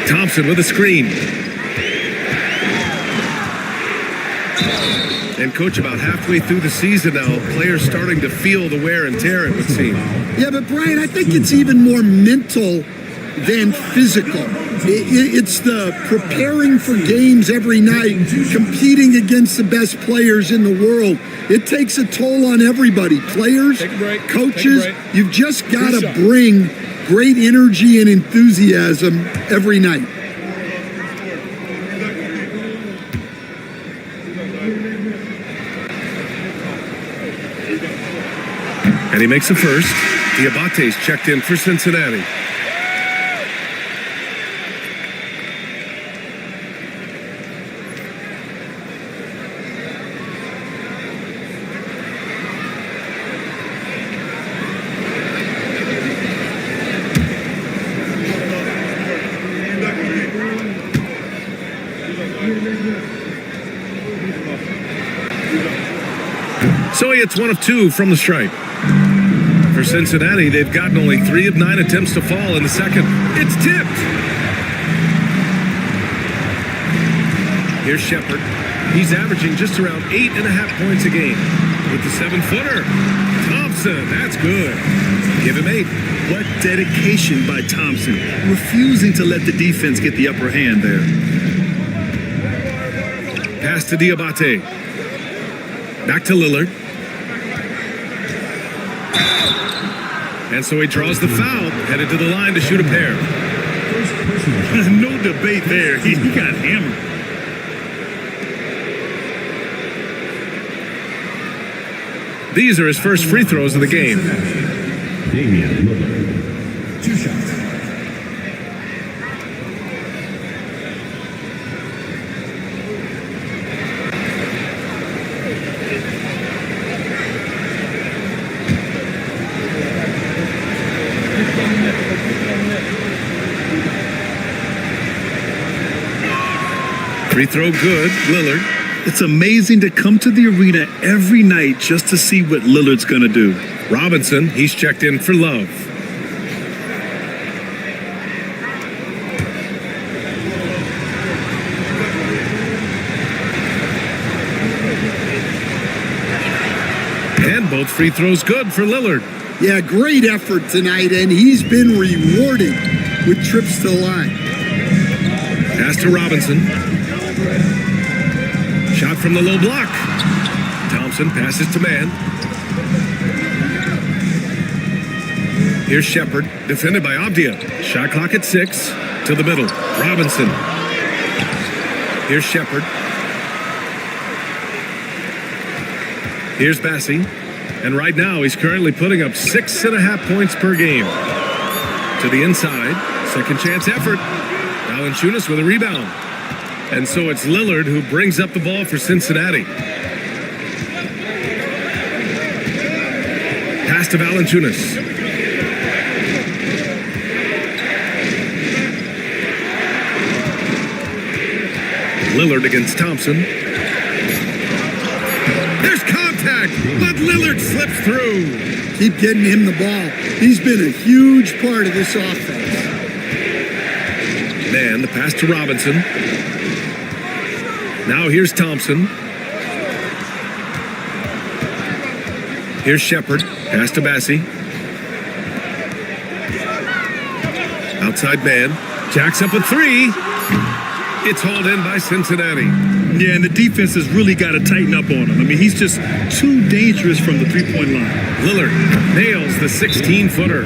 Thompson with a screen. And coach, about halfway through the season now, players starting to feel the wear and tear, it would seem. Yeah, but Brian, I think it's even more mental than physical. It's the preparing for games every night, competing against the best players in the world. It takes a toll on everybody. Players, coaches, you've just got to bring great energy and enthusiasm every night. And he makes the first. Diabate's checked in for Cincinnati. So he hits 1 of 2 from the stripe. For Cincinnati, they've gotten only 3 of 9 attempts to fall in the second. It's tipped. Here's Shepard. He's averaging just around 8.5 points a game. With the 7-footer. Thompson, that's good. Give him 8. What dedication by Thompson, refusing to let the defense get the upper hand there. Pass to Diabate. Back to Lillard. And so he draws the foul, headed to the line to shoot a pair. No debate there. He got hammered. These are his first free throws of the game. Damian Lillard. 2 shots. Free throw good, Lillard. It's amazing to come to the arena every night just to see what Lillard's going to do. Robinson, he's checked in for Love. And both free throws good for Lillard. Yeah, great effort tonight, and he's been rewarded with trips to the line. Pass to Robinson. Shot from the low block. Thompson passes to man. Here's Shepard, defended by Avdia. Shot clock at 6. To the middle. Robinson. Here's Shepard. Here's Bassi. And right now, he's currently putting up 6.5 points per game. To the inside. Second chance effort. Valanciunas with a rebound. And so it's Lillard who brings up the ball for Cincinnati. Pass to Valanciunas. Lillard against Thompson. There's contact, but Lillard slips through. Keep getting him the ball. He's been a huge part of this offense. Man, the pass to Robinson. Now here's Thompson. Here's Shepard. Pass to Bassi. Outside man. Jacks up a 3. It's hauled in by Cincinnati. Yeah, and the defense has really got to tighten up on him. I mean, he's just too dangerous from the three-point line. Lillard nails the 16-footer.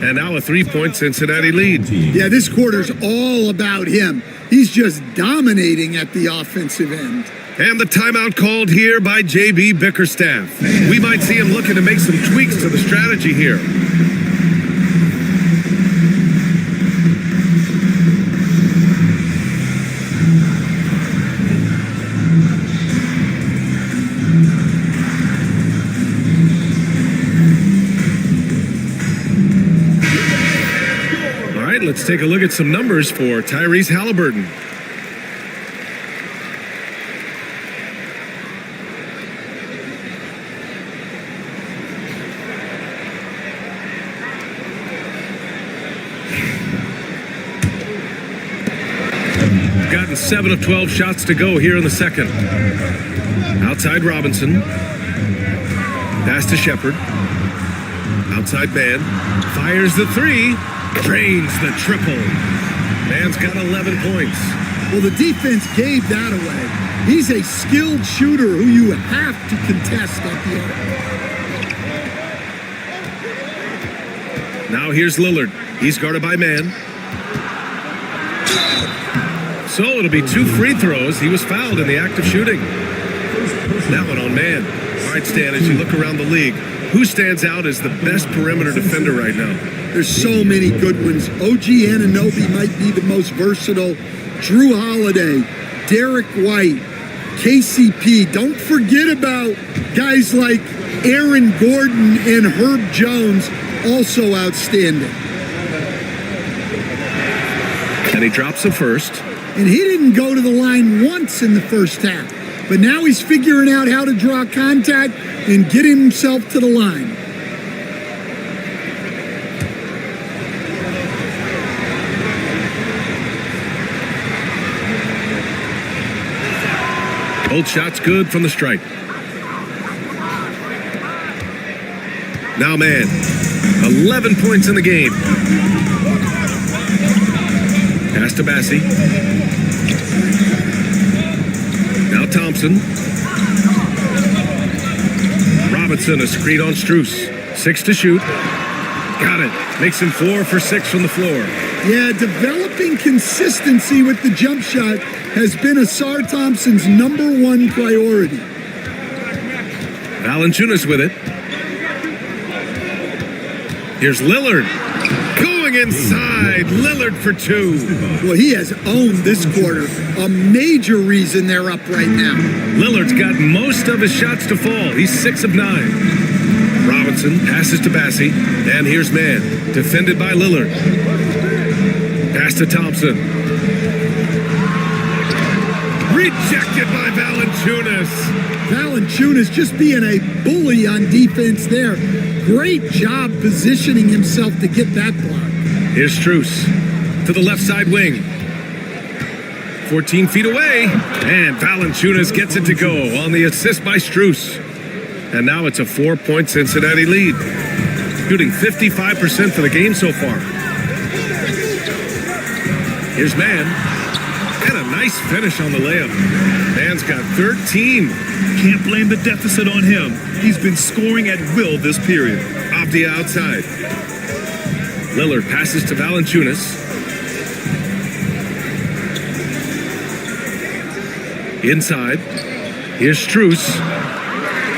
And now a 3-point Cincinnati lead. Yeah, this quarter's all about him. He's just dominating at the offensive end. And the timeout called here by J.B. Bickerstaff. We might see him looking to make some tweaks to the strategy here. All right, let's take a look at some numbers for Tyrese Halliburton. Gotten 7 of 12 shots to go here in the second. Outside Robinson. Pass to Shepard. Outside man. Fires the 3. Drains the triple. Man's got 11 points. Well, the defense gave that away. He's a skilled shooter who you have to contest at the arc. Now here's Lillard. He's guarded by man. So it'll be 2 free throws. He was fouled in the act of shooting. That one on man. All right, Stan, as you look around the league, who stands out as the best perimeter defender right now? There's so many good ones. OG Anunoby might be the most versatile. Drew Holiday, Derek White, KCP. Don't forget about guys like Aaron Gordon and Herb Jones, also outstanding. And he drops the first. And he didn't go to the line once in the first half. But now he's figuring out how to draw contact and get himself to the line. Both shots good from the stripe. Now man, 11 points in the game. Pass to Bassi. Now Thompson. Robinson, a screen on Strus. 6 to shoot. Got it. Makes him 4 for 6 from the floor. Yeah, developing consistency with the jump shot has been Asar Thompson's #1 priority. Valanciunas with it. Here's Lillard. Going inside. Lillard for 2. Well, he has owned this quarter. A major reason they're up right now. Lillard's got most of his shots to fall. He's 6 of 9. Robinson passes to Bassi. And here's man. Defended by Lillard. Pass to Thompson. Rejected by Valanciunas. Valanciunas just being a bully on defense there. Great job positioning himself to get that block. Here's Strus to the left side wing. 14 feet away, and Valanciunas gets it to go on the assist by Strus. And now it's a 4-point Cincinnati lead. Shooting 55% for the game so far. Here's Mann. And a nice finish on the layup. Mann's got 13. Can't blame the deficit on him. He's been scoring at will this period. Off the outside. Lillard passes to Valanciunas. Inside. Here's Strus.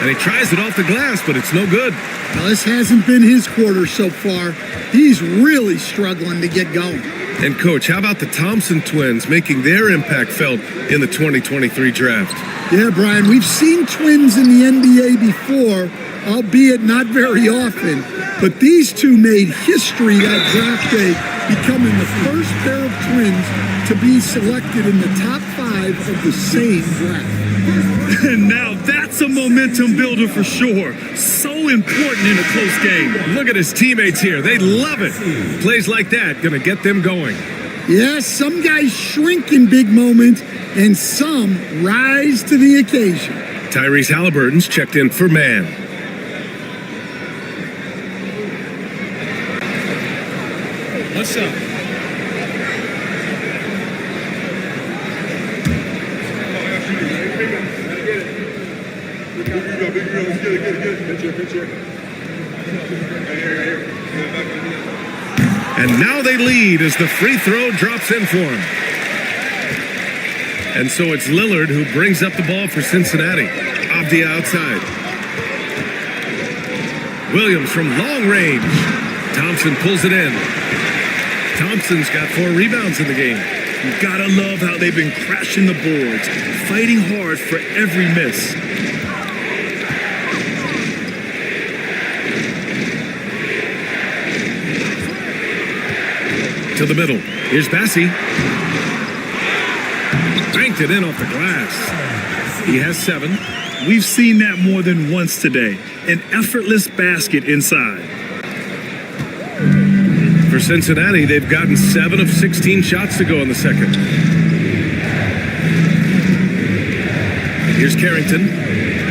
And he tries it off the glass, but it's no good. Well, this hasn't been his quarter so far. He's really struggling to get going. And Coach, how about the Thompson twins making their impact felt in the 2023 draft? Yeah, Brian, we've seen twins in the NBA before, albeit not very often. But these two made history that draft day, becoming the first pair of twins to be selected in the top 5 of the same draft. And now that's a momentum builder for sure. So important in a close game. Look at his teammates here. They love it. Plays like that gonna get them going. Yeah, some guys shrink in big moments, and some rise to the occasion. Tyrese Halliburton's checked in for Mann. What's up? And now they lead as the free throw drops in for him. And so it's Lillard who brings up the ball for Cincinnati. Off the outside. Williams from long range. Thompson pulls it in. Thompson's got 4 rebounds in the game. You gotta love how they've been crashing the boards, fighting hard for every miss. To the middle. Here's Bassi. Banked it in off the glass. He has 7. We've seen that more than once today. An effortless basket inside. For Cincinnati, they've gotten 7 of 16 shots to go in the second. Here's Carrington,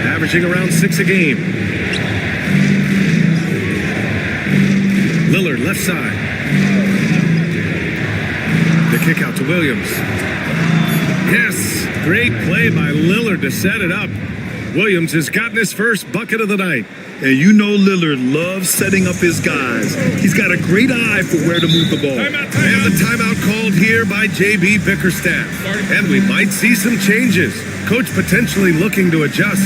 averaging around 6 a game. Lillard, left side. The kick out to Williams. Yes, great play by Lillard to set it up. Williams has gotten his first bucket of the night. And you know Lillard loves setting up his guys. He's got a great eye for where to move the ball. And the timeout called here by J.B. Bickerstaff. And we might see some changes. Coach potentially looking to adjust.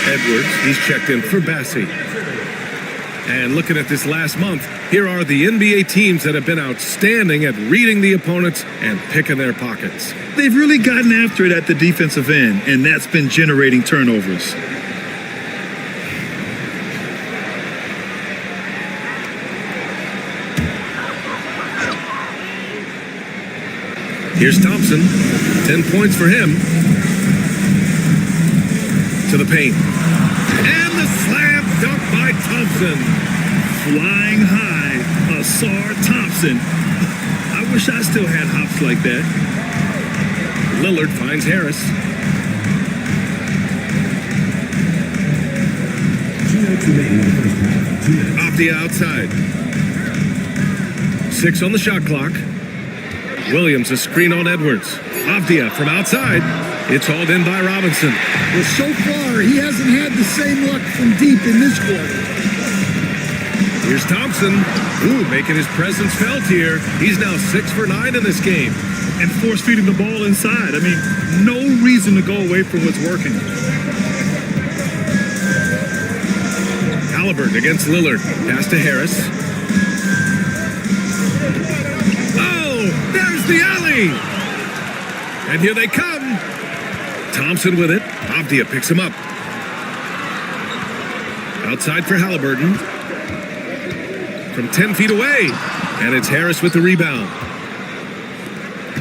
Edwards, he's checked in for Bassi. And looking at this last month, here are the NBA teams that have been outstanding at reading the opponents and picking their pockets. They've really gotten after it at the defensive end, and that's been generating turnovers. Here's Thompson. 10 points for him. To the paint. And the slam dunk by Thompson. Flying high, Asar Thompson. I wish I still had hops like that. Lillard finds Harris. Off the outside. 6 on the shot clock. Williams a screen on Edwards. Avdia from outside. It's hauled in by Robinson. Well, so far, he hasn't had the same luck from deep in this quarter. Here's Thompson. Ooh, making his presence felt here. He's now 6 for 9 in this game. And force feeding the ball inside. I mean, no reason to go away from what's working. Halliburton against Lillard. Pass to Harris. Oh, there's the alley. And here they come. Thompson with it. Avdia picks him up. Outside for Halliburton. From 10 feet away. And it's Harris with the rebound.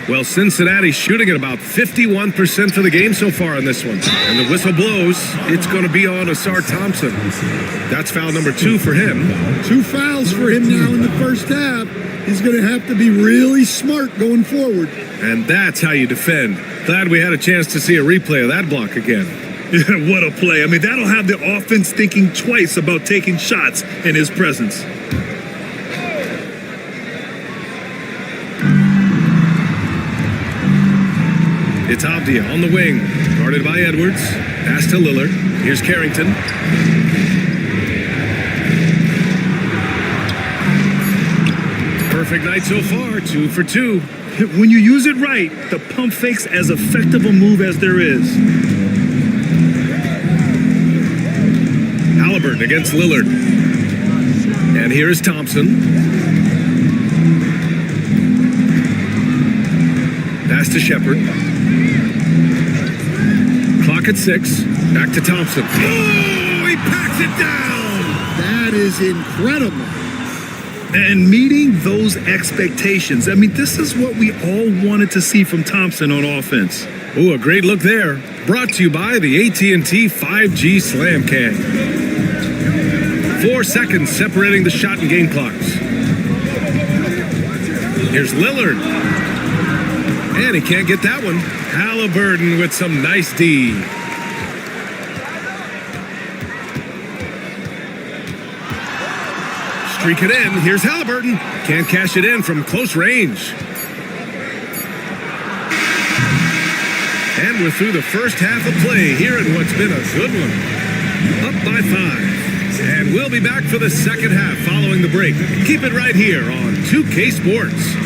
Well, Cincinnati's shooting at about 51% for the game so far in this one. And the whistle blows. It's going to be on Asar Thompson. That's foul number 2 for him. 2 fouls for him now in the first half. He's going to have to be really smart going forward. And that's how you defend. Glad we had a chance to see a replay of that block again. Yeah, what a play. I mean, that'll have the offense thinking twice about taking shots in his presence. It's Avdia on the wing, guarded by Edwards. Pass to Lillard. Here's Carrington. Perfect night so far, 2 for 2. When you use it right, the pump fake's as effective a move as there is. Halliburton against Lillard. And here is Thompson. Pass to Shepard. Clock at 6. Back to Thompson. Oh, he packs it down. That is incredible. And meeting those expectations. I mean, this is what we all wanted to see from Thompson on offense. Oh, a great look there. Brought to you by the AT&T 5G Slam Can. 4 seconds separating the shot and game clocks. Here's Lillard. And he can't get that one. Halliburton with some nice D. Streak it in. Here's Halliburton. Can't cash it in from close range. And we're through the first half of play here in what's been a good one. Up by 5. And we'll be back for the second half following the break. Keep it right here on 2K Sports.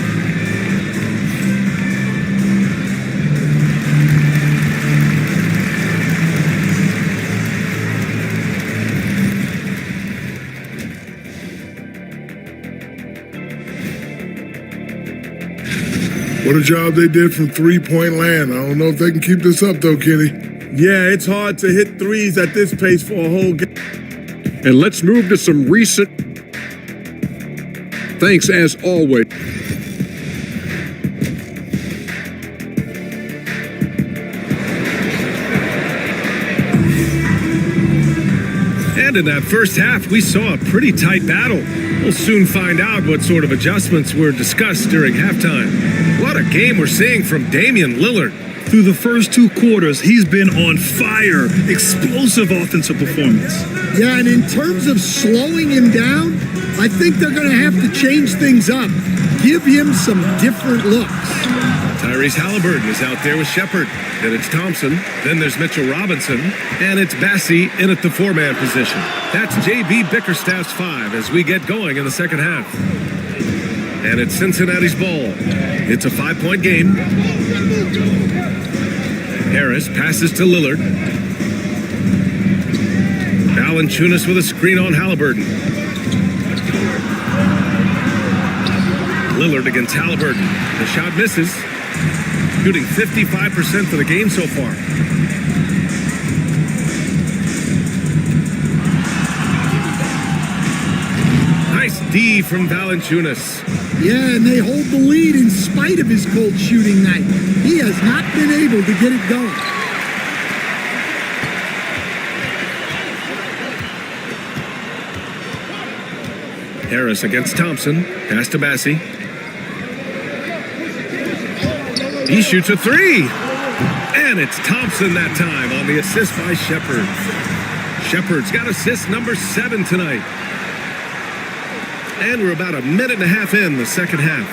What a job they did from three-point land. I don't know if they can keep this up, though, Kenny. Yeah, it's hard to hit threes at this pace for a whole game. And let's move to some recent. Thanks as always. And in that first half, we saw a pretty tight battle. We'll soon find out what sort of adjustments were discussed during halftime. What a game we're seeing from Damian Lillard. Through the first 2 quarters, he's been on fire. Explosive offensive performance. Yeah, and in terms of slowing him down, I think they're going to have to change things up. Give him some different looks. Tyrese Halliburton is out there with Shepard. Then it's Thompson. Then there's Mitchell Robinson. And it's Bassie in at the 4-man position. That's J.B. Bickerstaff's 5 as we get going in the second half. And it's Cincinnati's ball. It's a 5-point game. Harris passes to Lillard. Valanciunas with a screen on Halliburton. Lillard against Halliburton. The shot misses. Shooting 55% for the game so far. Nice D from Valanciunas. Yeah, and they hold the lead in spite of his cold shooting night. He has not been able to get it going. Harris against Thompson. Pass to Bassie. He shoots a three. And it's Thompson that time on the assist by Shepard. Shepard's got assist number 7 tonight. And we're about a minute and a half in the second half.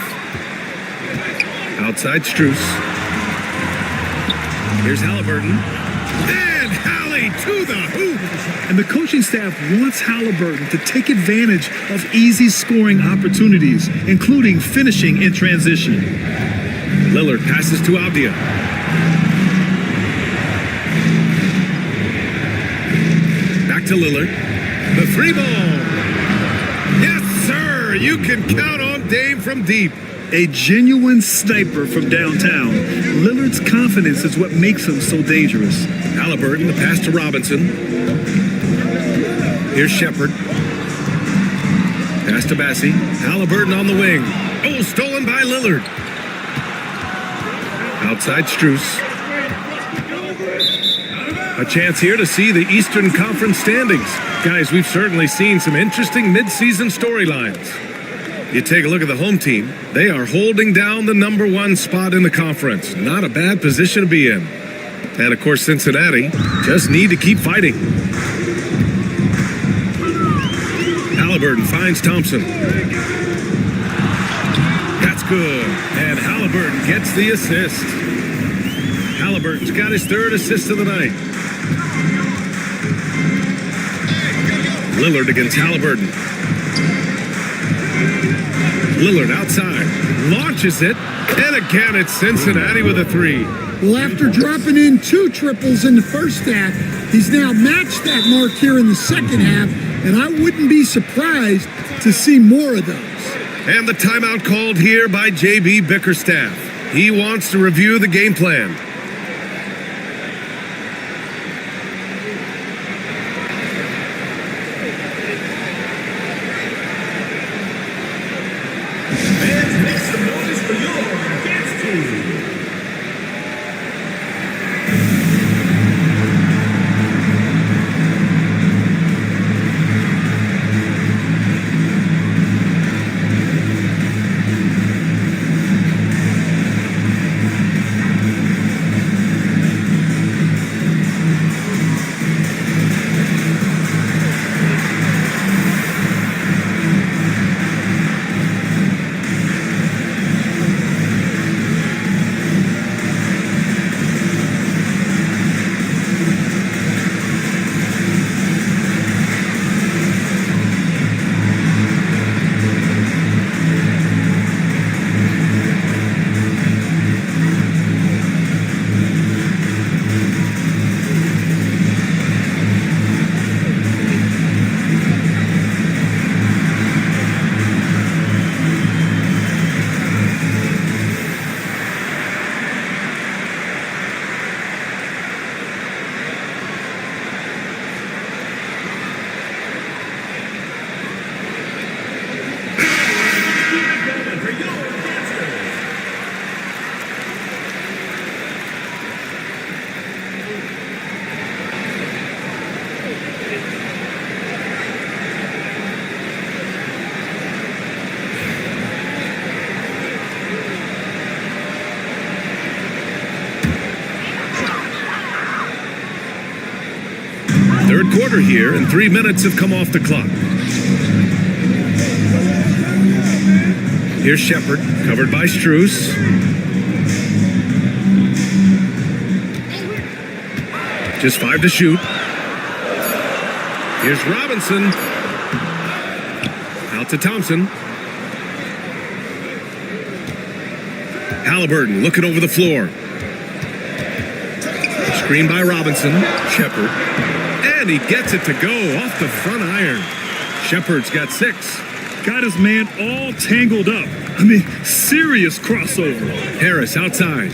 Outside Strus. Here's Halliburton. And Hallie to the hoop. And the coaching staff wants Halliburton to take advantage of easy scoring opportunities, including finishing in transition. Lillard passes to Avdia. Back to Lillard. The three ball. Yes, sir. You can count on Dame from deep. A genuine sniper from downtown. Lillard's confidence is what makes him so dangerous. Halliburton, the pass to Robinson. Here's Shepard. Pass to Bassie. Halliburton on the wing. Oh, stolen by Lillard. Outside Strus. A chance here to see the Eastern Conference standings. Guys, we've certainly seen some interesting midseason storylines. You take a look at the home team. They are holding down the number 1 spot in the conference. Not a bad position to be in. And of course, Cincinnati just need to keep fighting. Halliburton finds Thompson. That's good. And Halliburton gets the assist. Halliburton's got his 3rd assist of the night. Lillard against Halliburton. Lillard outside. Launches it. And again, it's Cincinnati with a 3. Well, after dropping in 2 triples in the first half, he's now matched that mark here in the second half, and I wouldn't be surprised to see more of those. And the timeout called here by J.B. Bickerstaff. He wants to review the game plan. And make some noise for your dance team. Third quarter here, and 3 minutes have come off the clock. Here's Shepard, covered by Strus. Just 5 to shoot. Here's Robinson. Out to Thompson. Halliburton looking over the floor. Screen by Robinson. Shepard. And he gets it to go off the front iron. Shepard's got 6. Got his man all tangled up. I mean, serious crossover. Harris outside.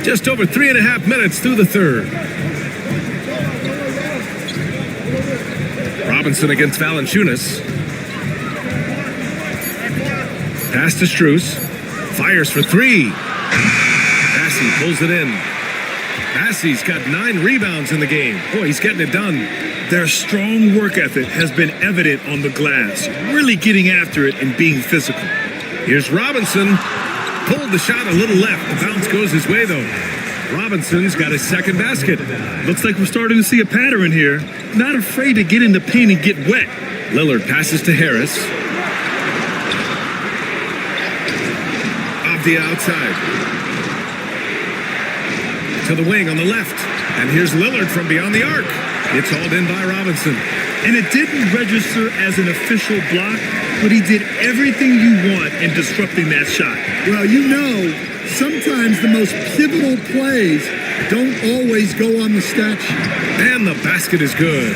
Just over 3.5 minutes through the third. Robinson against Valanciunas. Pass to Strus. Fires for three. Bassey pulls it in. Bassey's got 9 rebounds in the game. Boy, he's getting it done. Their strong work ethic has been evident on the glass, really getting after it and being physical. Here's Robinson. Pulled the shot a little left. The bounce goes his way, though. Robinson's got his second basket. Looks like we're starting to see a pattern here. Not afraid to get in the paint and get wet. Lillard passes to Harris. Off the outside. To the wing on the left. And here's Lillard from beyond the arc. It's hauled in by Robinson. And it didn't register as an official block, but he did everything you want in disrupting that shot. Well, you know, sometimes the most pivotal plays don't always go on the stat sheet. And the basket is good.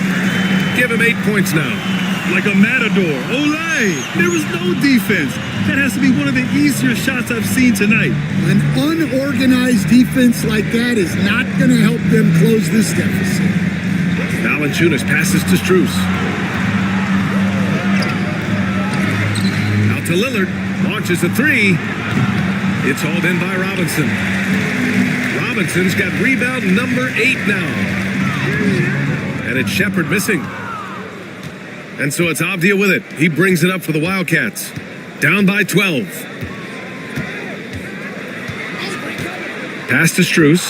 Give him 8 points now. Like a matador. Olay! There was no defense. That has to be one of the easier shots I've seen tonight. An unorganized defense like that is not going to help them close this deficit. Valanciunas passes to Strus. Out to Lillard. Launches a three. It's hauled in by Robinson. Robinson's got rebound number 8 now. And it's Shepherd missing. And so it's Avdia with it. He brings it up for the Wildcats. Down by 12. Pass to Strus.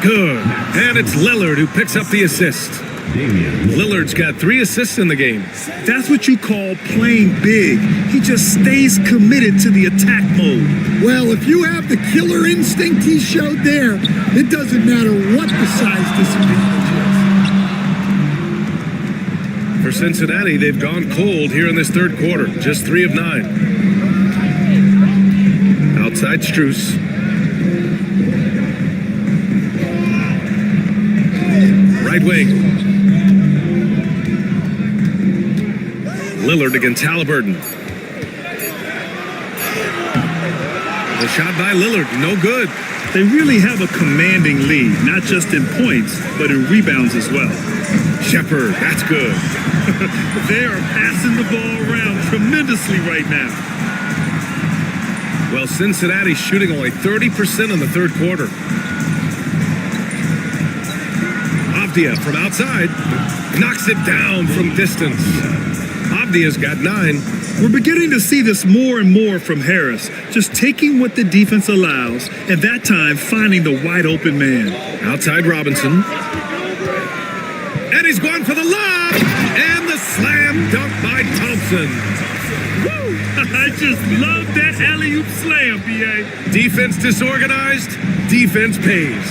Good. And it's Lillard who picks up the assist. Lillard's got 3 assists in the game. That's what you call playing big. He just stays committed to the attack mode. Well, if you have the killer instinct he showed there, it doesn't matter what the size disadvantage is. For Cincinnati, they've gone cold here in this third quarter. Just 3 of 9. Outside Strus. Right wing. Lillard against Halliburton. The shot by Lillard, no good. They really have a commanding lead, not just in points, but in rebounds as well. Shepherd, that's good. They are passing the ball around tremendously right now. Well, Cincinnati's shooting only 30% in the third quarter. Avdia from outside knocks it down from distance. Avdia's got 9. We're beginning to see this more and more from Harris, just taking what the defense allows, and that time finding the wide open man. Outside Robinson. And he's going for the lob! And the slam dunk by Thompson. Woo! I just love that alley-oop slam, B.A. Defense disorganized, defense pays.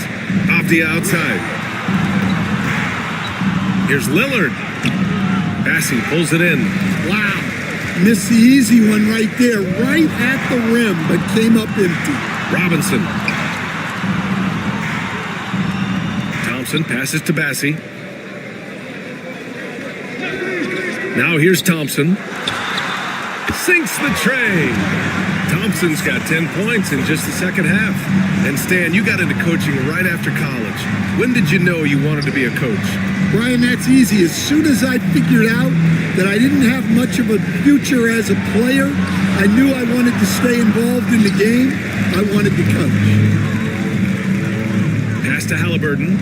Avdia outside. Here's Lillard. Bassey pulls it in. Wow. Missed the easy one right there, right at the rim, but came up empty. Robinson. Thompson passes to Bassey. Now here's Thompson. Sinks the tray. Thompson's got 10 points in just the second half. And Stan, you got into coaching right after college. When did you know you wanted to be a coach? Brian, that's easy. As soon as I figured out that I didn't have much of a future as a player, I knew I wanted to stay involved in the game. I wanted to coach. Pass to Halliburton.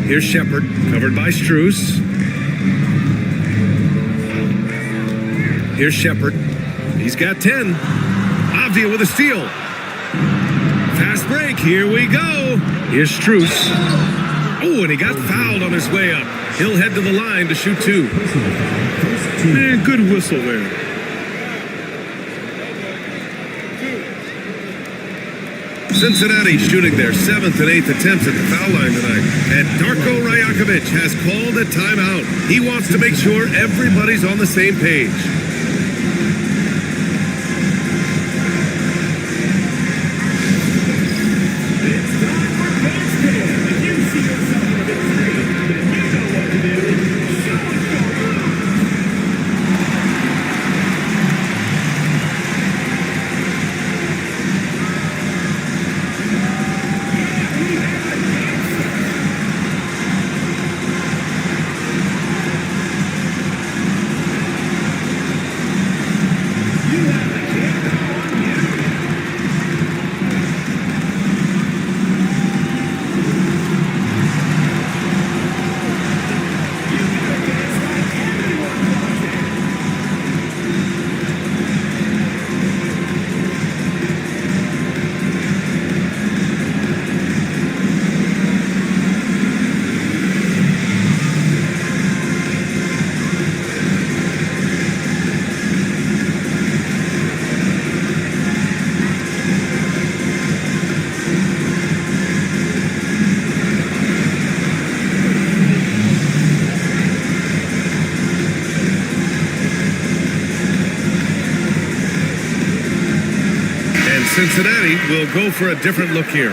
Here's Shepherd, covered by Strus. Here's Shepherd. He's got 10. Avdia with a steal. Fast break. Here we go. Here's Strus. Oh, and he got fouled on his way up. He'll head to the line to shoot 2. Man, good whistle there. Cincinnati shooting their 7th and 8th attempts at the foul line tonight. And Darko Rajakovic has called a timeout. He wants to make sure everybody's on the same page. Cincinnati will go for a different look here.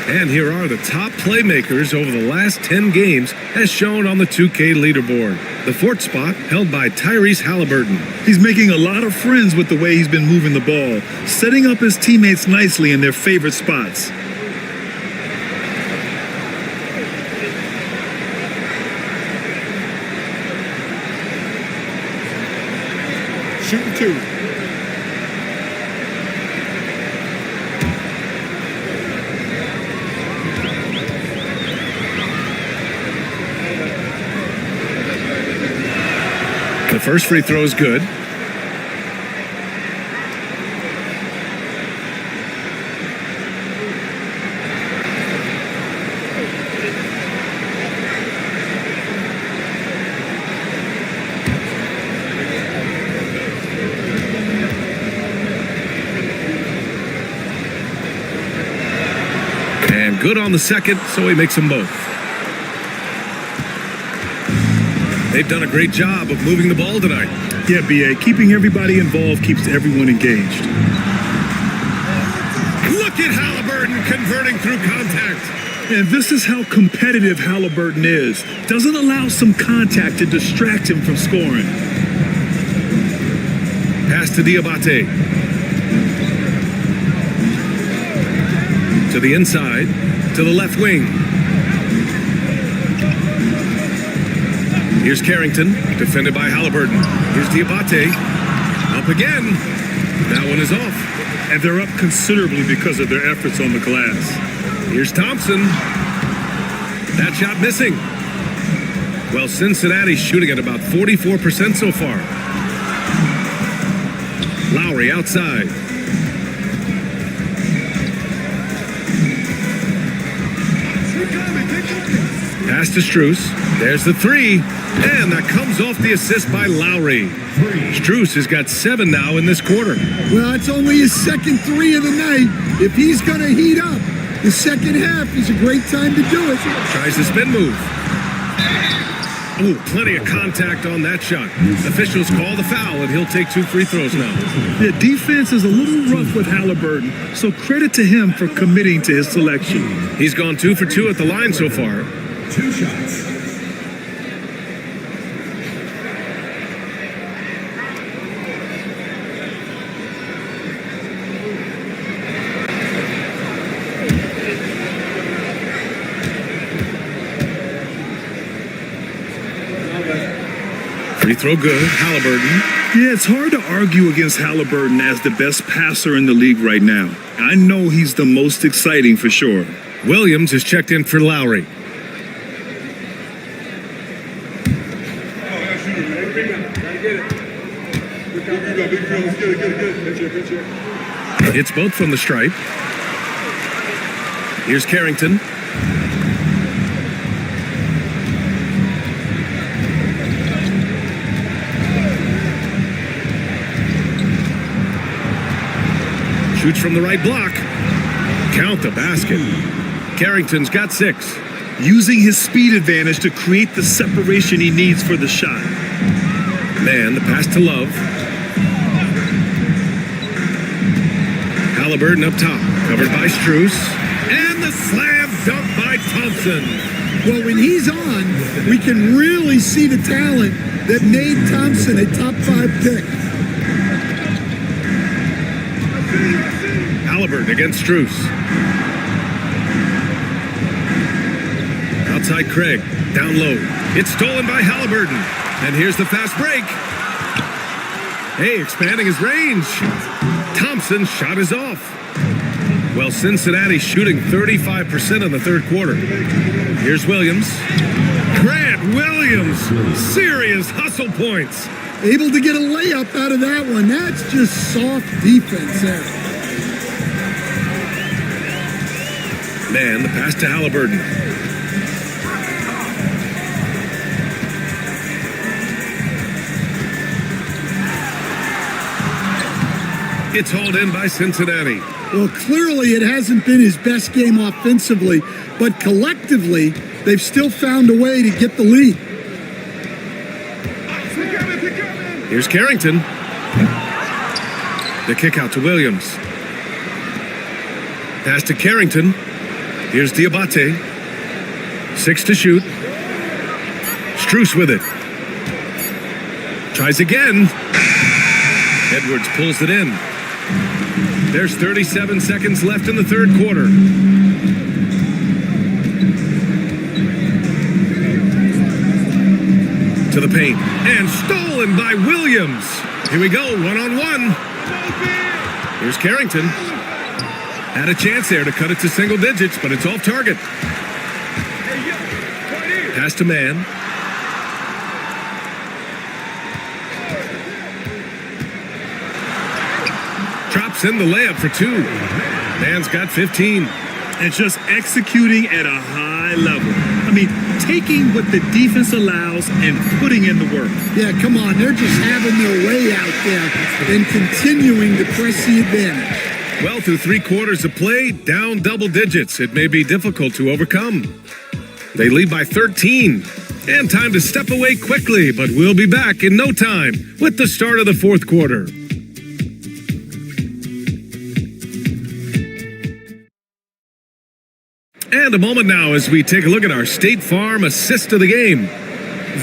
And here are the top playmakers over the last 10 games as shown on the 2K leaderboard. The fourth spot held by Tyrese Halliburton. He's making a lot of friends with the way he's been moving the ball, setting up his teammates nicely in their favorite spots. Shooting 2. The first free throw is good. And good on the second, so he makes them both. They've done a great job of moving the ball tonight. Yeah, B.A., keeping everybody involved keeps everyone engaged. Look at Halliburton converting through contact. And this is how competitive Halliburton is. Doesn't allow some contact to distract him from scoring. Pass to Diabate. To the inside, to the left wing. Here's Carrington, defended by Halliburton. Here's Diabate. Up again. That one is off. And they're up considerably because of their efforts on the glass. Here's Thompson. That shot missing. Well, Cincinnati's shooting at about 44% so far. Lowry outside. Pass to Strus. There's the three. And that comes off the assist by Lowry. Strus has got 7 now in this quarter. Well, it's only his second 3 of the night. If he's going to heat up, the second half is a great time to do it. Tries the spin move. Oh, plenty of contact on that shot. Officials call the foul, and he'll take 2 free throws now. The defense is a little rough with Halliburton, so credit to him for committing to his selection. He's gone 2 for 2 at the line so far. 2 shots. Free throw good. Halliburton. Yeah, it's hard to argue against Halliburton as the best passer in the league right now. I know he's the most exciting for sure. Williams is checked in for Lowry. It's both from the stripe. Here's Carrington. Shoots from the right block. Count the basket. Carrington's got 6. Using his speed advantage to create the separation he needs for the shot. Man, the pass to Love. Halliburton up top, covered by Strus. And the slam dunk by Thompson. Well, when he's on, we can really see the talent that made Thompson a top 5 pick. Halliburton against Strus. Outside Craig, down low. It's stolen by Halliburton. And here's the fast break. Hey, expanding his range. Thompson's shot is off. Well, Cincinnati shooting 35% in the third quarter. Here's Williams. Grant Williams, serious hustle points. Able to get a layup out of that one. That's just soft defense there. Man, the pass to Halliburton. It's hauled in by Cincinnati. Well, clearly it hasn't been his best game offensively, but collectively, they've still found a way to get the lead. Here's Carrington. The kick out to Williams. Pass to Carrington. Here's Diabate. 6 to shoot. Strus with it. Tries again. Edwards pulls it in. There's 37 seconds left in the third quarter. To the paint. And stolen by Williams. Here we go, one-on-one. Here's Carrington. Had a chance there to cut it to single digits, but it's off target. Pass to Mann. Drops in the layup for 2. Mann's got 15. And just executing at a high level. I mean, taking what the defense allows and putting in the work. Yeah, come on. They're just having their way out there and continuing to press the advantage. Well, through 3 quarters of play, down double digits. It may be difficult to overcome. They lead by 13. And time to step away quickly, but we'll be back in no time with the start of the fourth quarter. And a moment now as we take a look at our State Farm assist of the game.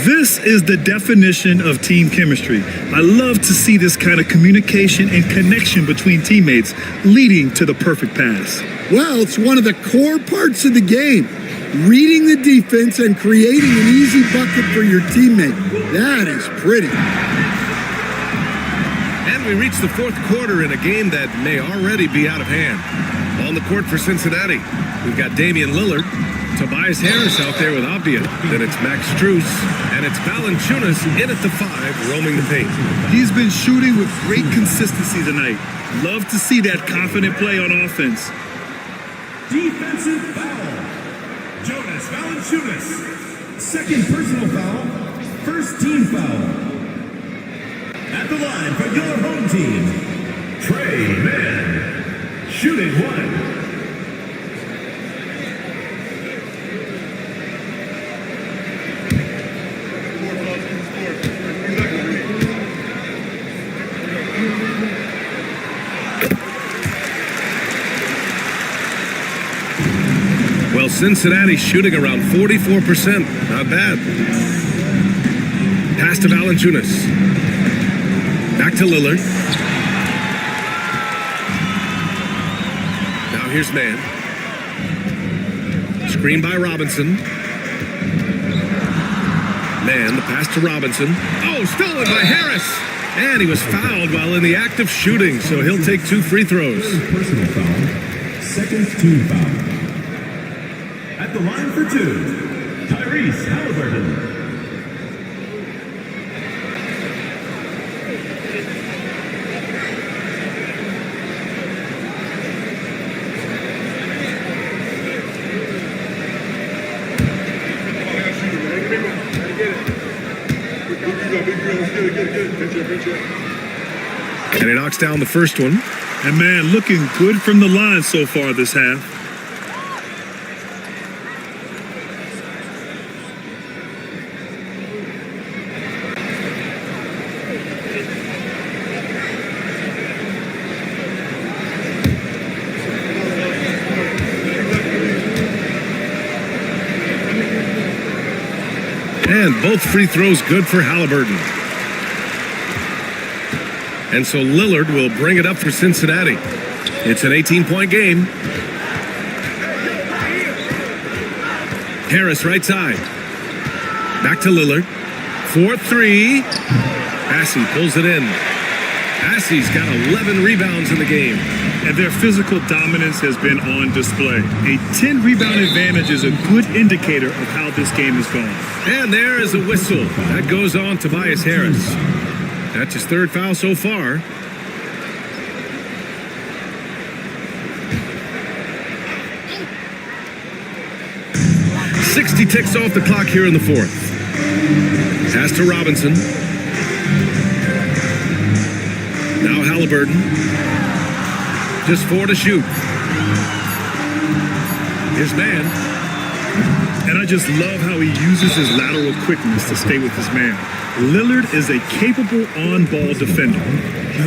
This is the definition of team chemistry. I love to see this kind of communication and connection between teammates leading to the perfect pass. Well, it's one of the core parts of the game. Reading the defense and creating an easy bucket for your teammate. That is pretty. And we reach the fourth quarter in a game that may already be out of hand. On the court for Cincinnati, we've got Damian Lillard, Tobias Harris out there with Avdia. Then it's Max Strus, and it's Valanciunas in at the 5, roaming the paint. He's been shooting with great consistency tonight. Love to see that confident play on offense. Defensive foul. Jonas Valanciunas. Second personal foul. First team foul. At the line for your home team, Trey Mann. Shooting 1. Well, Cincinnati's shooting around 44%. Not bad. Pass to Valanciunas. Back to Lillard. Now here's Mann. Screen by Robinson. Mann, the pass to Robinson. Oh, stolen by Harris. And he was fouled while in the act of shooting, so he'll take 2 free throws. Personal foul. Second team foul. At the line for 2, Tyrese Halliburton. And he knocks down the first one. And man, looking good from the line so far this half. And both free throws good for Halliburton. And so Lillard will bring it up for Cincinnati. It's an 18-point game. Harris right side. Back to Lillard. 4-3. Assey pulls it in. Assey's got 11 rebounds in the game. And their physical dominance has been on display. A 10-rebound advantage is a good indicator of how this game is going. And there is a whistle. That goes on Tobias Harris. That's his 3rd foul so far. .60 ticks off the clock here in the 4th. Pass to Robinson. Now Halliburton. Just 4 to shoot. Here's Mann. And I just love how he uses his lateral quickness to stay with his man. Lillard is a capable on-ball defender.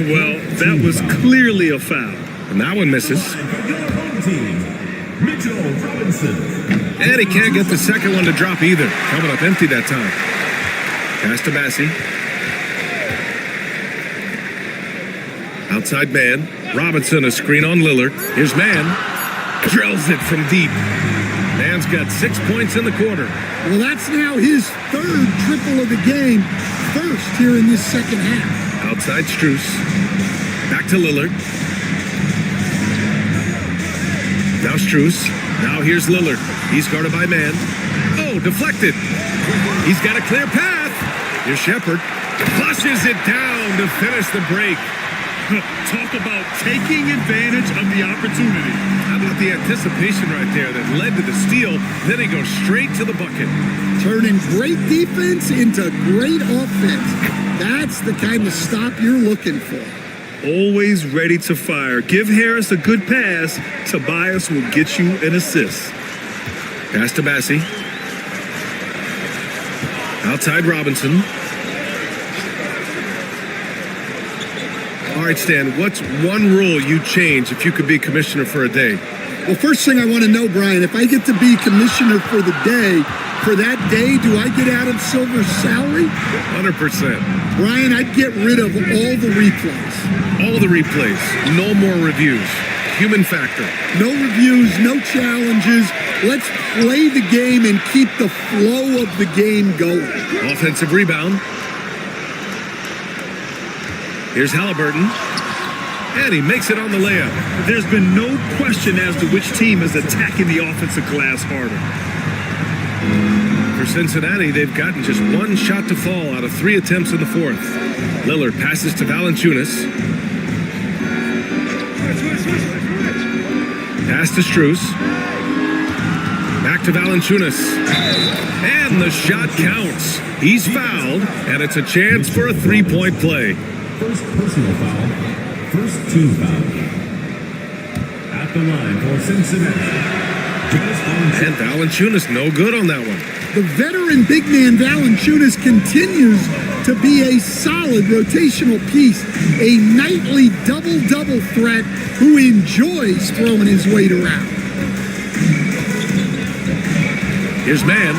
Well, that was clearly a foul. And that one misses. For your home team, Mitchell Robinson. And he can't get the second one to drop either. Coming up empty that time. Pass to Massey. Outside man. Robinson, a screen on Lillard. Here's Man. Drills it from deep. Man's got 6 points in the quarter. Well, that's now his third triple of the game, first here in this second half. Outside Strus. Back to Lillard. Now Strus. Now here's Lillard. He's guarded by Man. Oh, deflected. He's got a clear path. Here's Shepherd. Flushes it down to finish the break. Talk about taking advantage of the opportunity. How about the anticipation right there that led to the steal? Then he goes straight to the bucket. Turning great defense into great offense. That's the kind of stop you're looking for. Always ready to fire. Give Harris a good pass. Tobias will get you an assist. Pass to Massey. Outside Robinson. All right, Stan, what's one rule you'd change if you could be commissioner for a day? Well, first thing I want to know, Brian, if I get to be commissioner for the day, for that day, do I get Adam Silver's salary? 100%. Brian, I'd get rid of all the replays. All the replays. No more reviews. Human factor. No reviews, no challenges. Let's play the game and keep the flow of the game going. Offensive rebound. Here's Halliburton. And he makes it on the layup. There's been no question as to which team is attacking the offensive glass harder. For Cincinnati, they've gotten just one shot to fall out of 3 attempts in the fourth. Lillard passes to Valanciunas. Pass to Strus. Back to Valanciunas. And the shot counts. He's fouled, and it's a chance for a three-point play. First personal foul. First team foul. At the line for Cincinnati. And Valanciunas no good on that one. The veteran big man Valanciunas continues to be a solid rotational piece, a nightly double-double threat who enjoys throwing his weight around. Here's Man.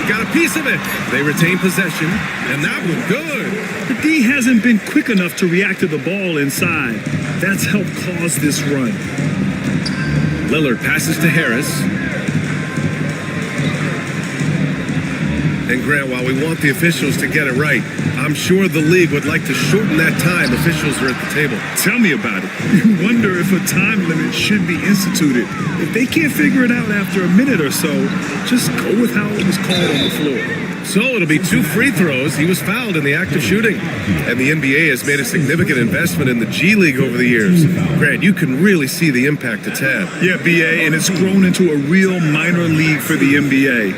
He got a piece of it. They retain possession, and that was good. The D hasn't been quick enough to react to the ball inside. That's helped cause this run. Lillard passes to Harris. And Grant, while we want the officials to get it right, I'm sure the league would like to shorten that time officials are at the table. Tell me about it. You wonder if a time limit should be instituted. If they can't figure it out after a minute or so, just go with how it was called on the floor. So it'll be 2 free throws. He was fouled in the act of shooting. And the NBA has made a significant investment in the G League over the years. Grant, you can really see the impact it's had. Yeah, BA, and it's grown into a real minor league for the NBA.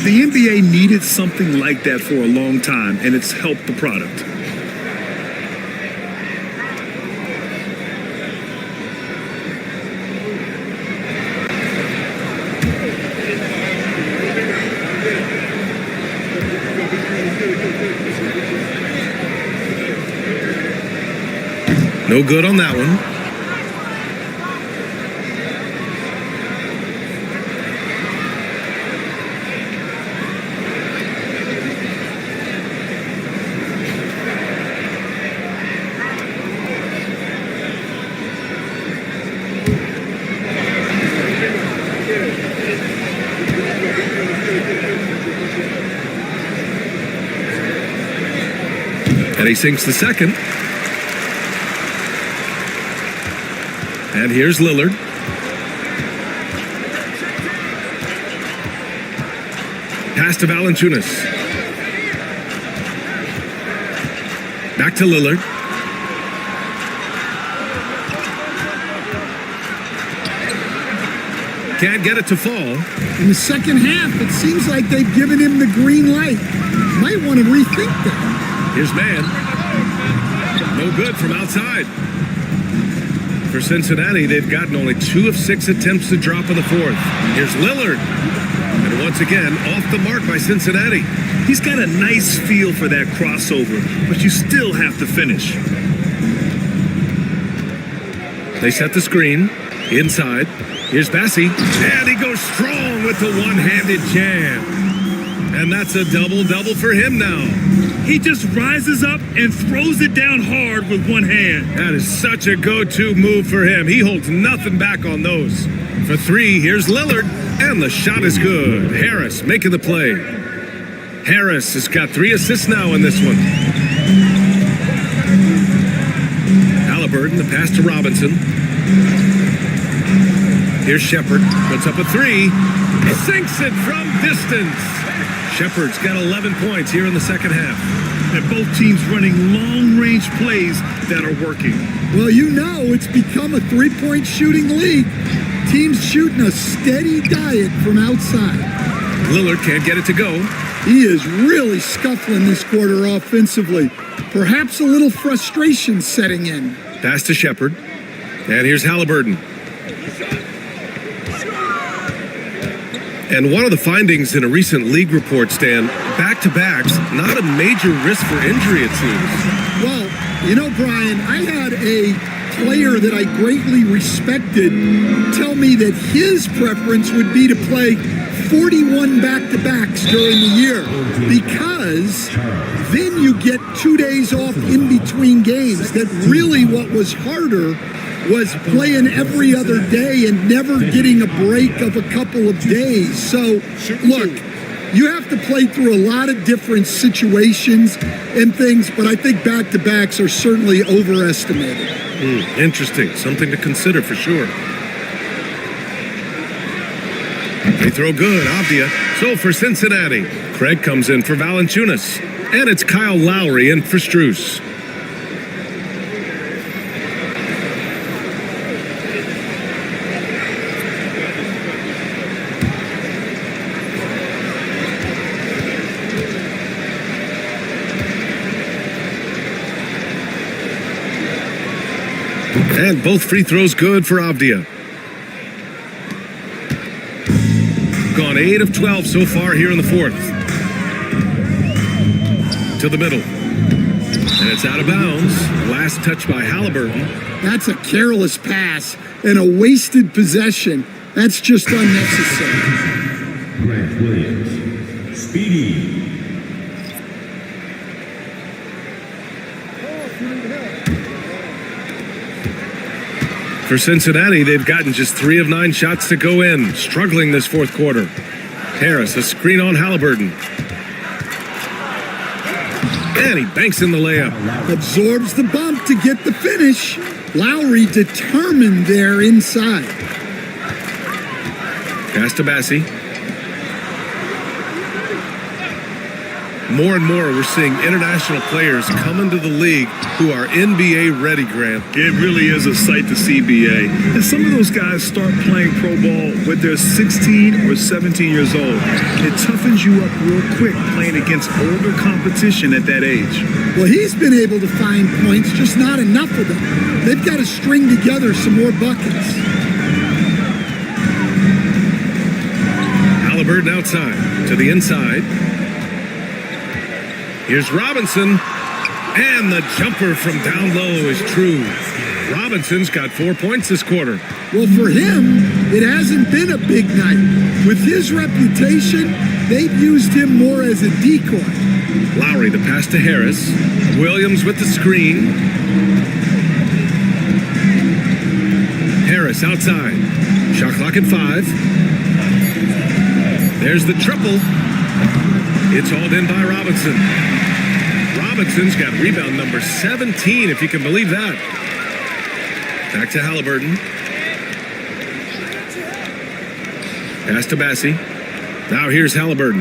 The NBA needed something like that for a long time, and it's helped the product. No good on that one. And he sinks the second. And here's Lillard. Pass to Valanciunas. Back to Lillard. Can't get it to fall. In the second half, it seems like they've given him the green light. Might want to rethink that. Here's Man. No good from outside. For Cincinnati, they've gotten only 2 of 6 attempts to drop in the fourth. Here's Lillard. And once again, off the mark by Cincinnati. He's got a nice feel for that crossover, but you still have to finish. They set the screen. Inside. Here's Bassi. And he goes strong with the one-handed jam. And that's a double-double for him now. He just rises up and throws it down hard with one hand. That is such a go-to move for him. He holds nothing back on those. For three, here's Lillard. And the shot is good. Harris making the play. Harris has got 3 assists now in this one. Halliburton, the pass to Robinson. Here's Shepherd, puts up a 3. He sinks it from distance. Shepherd's got 11 points here in the second half. And both teams running long-range plays that are working. Well, you know, it's become a three-point shooting league. Teams shooting a steady diet from outside. Lillard can't get it to go. He is really scuffling this quarter offensively. Perhaps a little frustration setting in. Pass to Shepherd. And here's Halliburton. And one of the findings in a recent league report, Stan, back-to-backs, not a major risk for injury, it seems. Well, you know, Brian, I had a player that I greatly respected tell me that his preference would be to play 41 back-to-backs during the year because then you get 2 days off in between games. That really what was harder was playing every other day and never getting a break of a couple of days. So, look, you have to play through a lot of different situations and things, but I think back-to-backs are certainly overestimated. Interesting. Something to consider for sure. They throw good, Avdia. So for Cincinnati, Craig comes in for Valanciunas. And it's Kyle Lowry in for Strus. And both free throws good for Avdia. Gone 8 of 12 so far here in the fourth. To the middle. And it's out of bounds. Last touch by Halliburton. That's a careless pass and a wasted possession. That's just unnecessary. Grant Williams. Speedy. For Cincinnati, they've gotten just 3 of 9 shots to go in, struggling this fourth quarter. Harris, a screen on Halliburton. And he banks in the layup. Absorbs the bump to get the finish. Lowry determined there inside. Pass to Bassi. More and more, we're seeing international players come into the league who are NBA ready, Grant. It really is a sight to see, BA. And some of those guys start playing pro ball when they're 16 or 17 years old. It toughens you up real quick playing against older competition at that age. Well, he's been able to find points, just not enough of them. They've got to string together some more buckets. Halliburton outside to the inside. Here's Robinson, and the jumper from down low is true. Robinson's got 4 points this quarter. Well, for him, it hasn't been a big night. With his reputation, they've used him more as a decoy. Lowry, the pass to Harris. Williams with the screen. Harris outside. Shot clock at 5. There's the triple. It's hauled in by Robinson. Robinson's got rebound number 17, if you can believe that. Back to Halliburton. Pass to Bassi. Now here's Halliburton.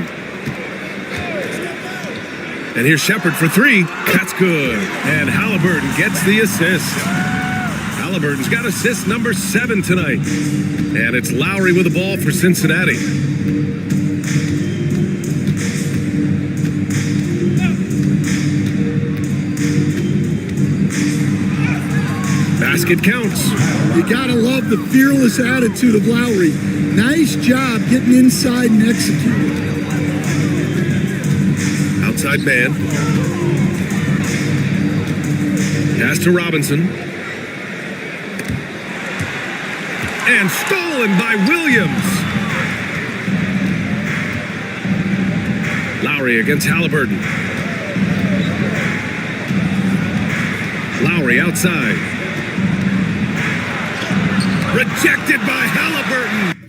And here's Shepherd for 3. That's good. And Halliburton gets the assist. Halliburton's got assist number 7 tonight. And it's Lowry with the ball for Cincinnati. Basket counts. You gotta love the fearless attitude of Lowry. Nice job getting inside and executing. Outside man. Pass to Robinson. And stolen by Williams. Lowry against Halliburton. Lowry outside. Rejected by Halliburton.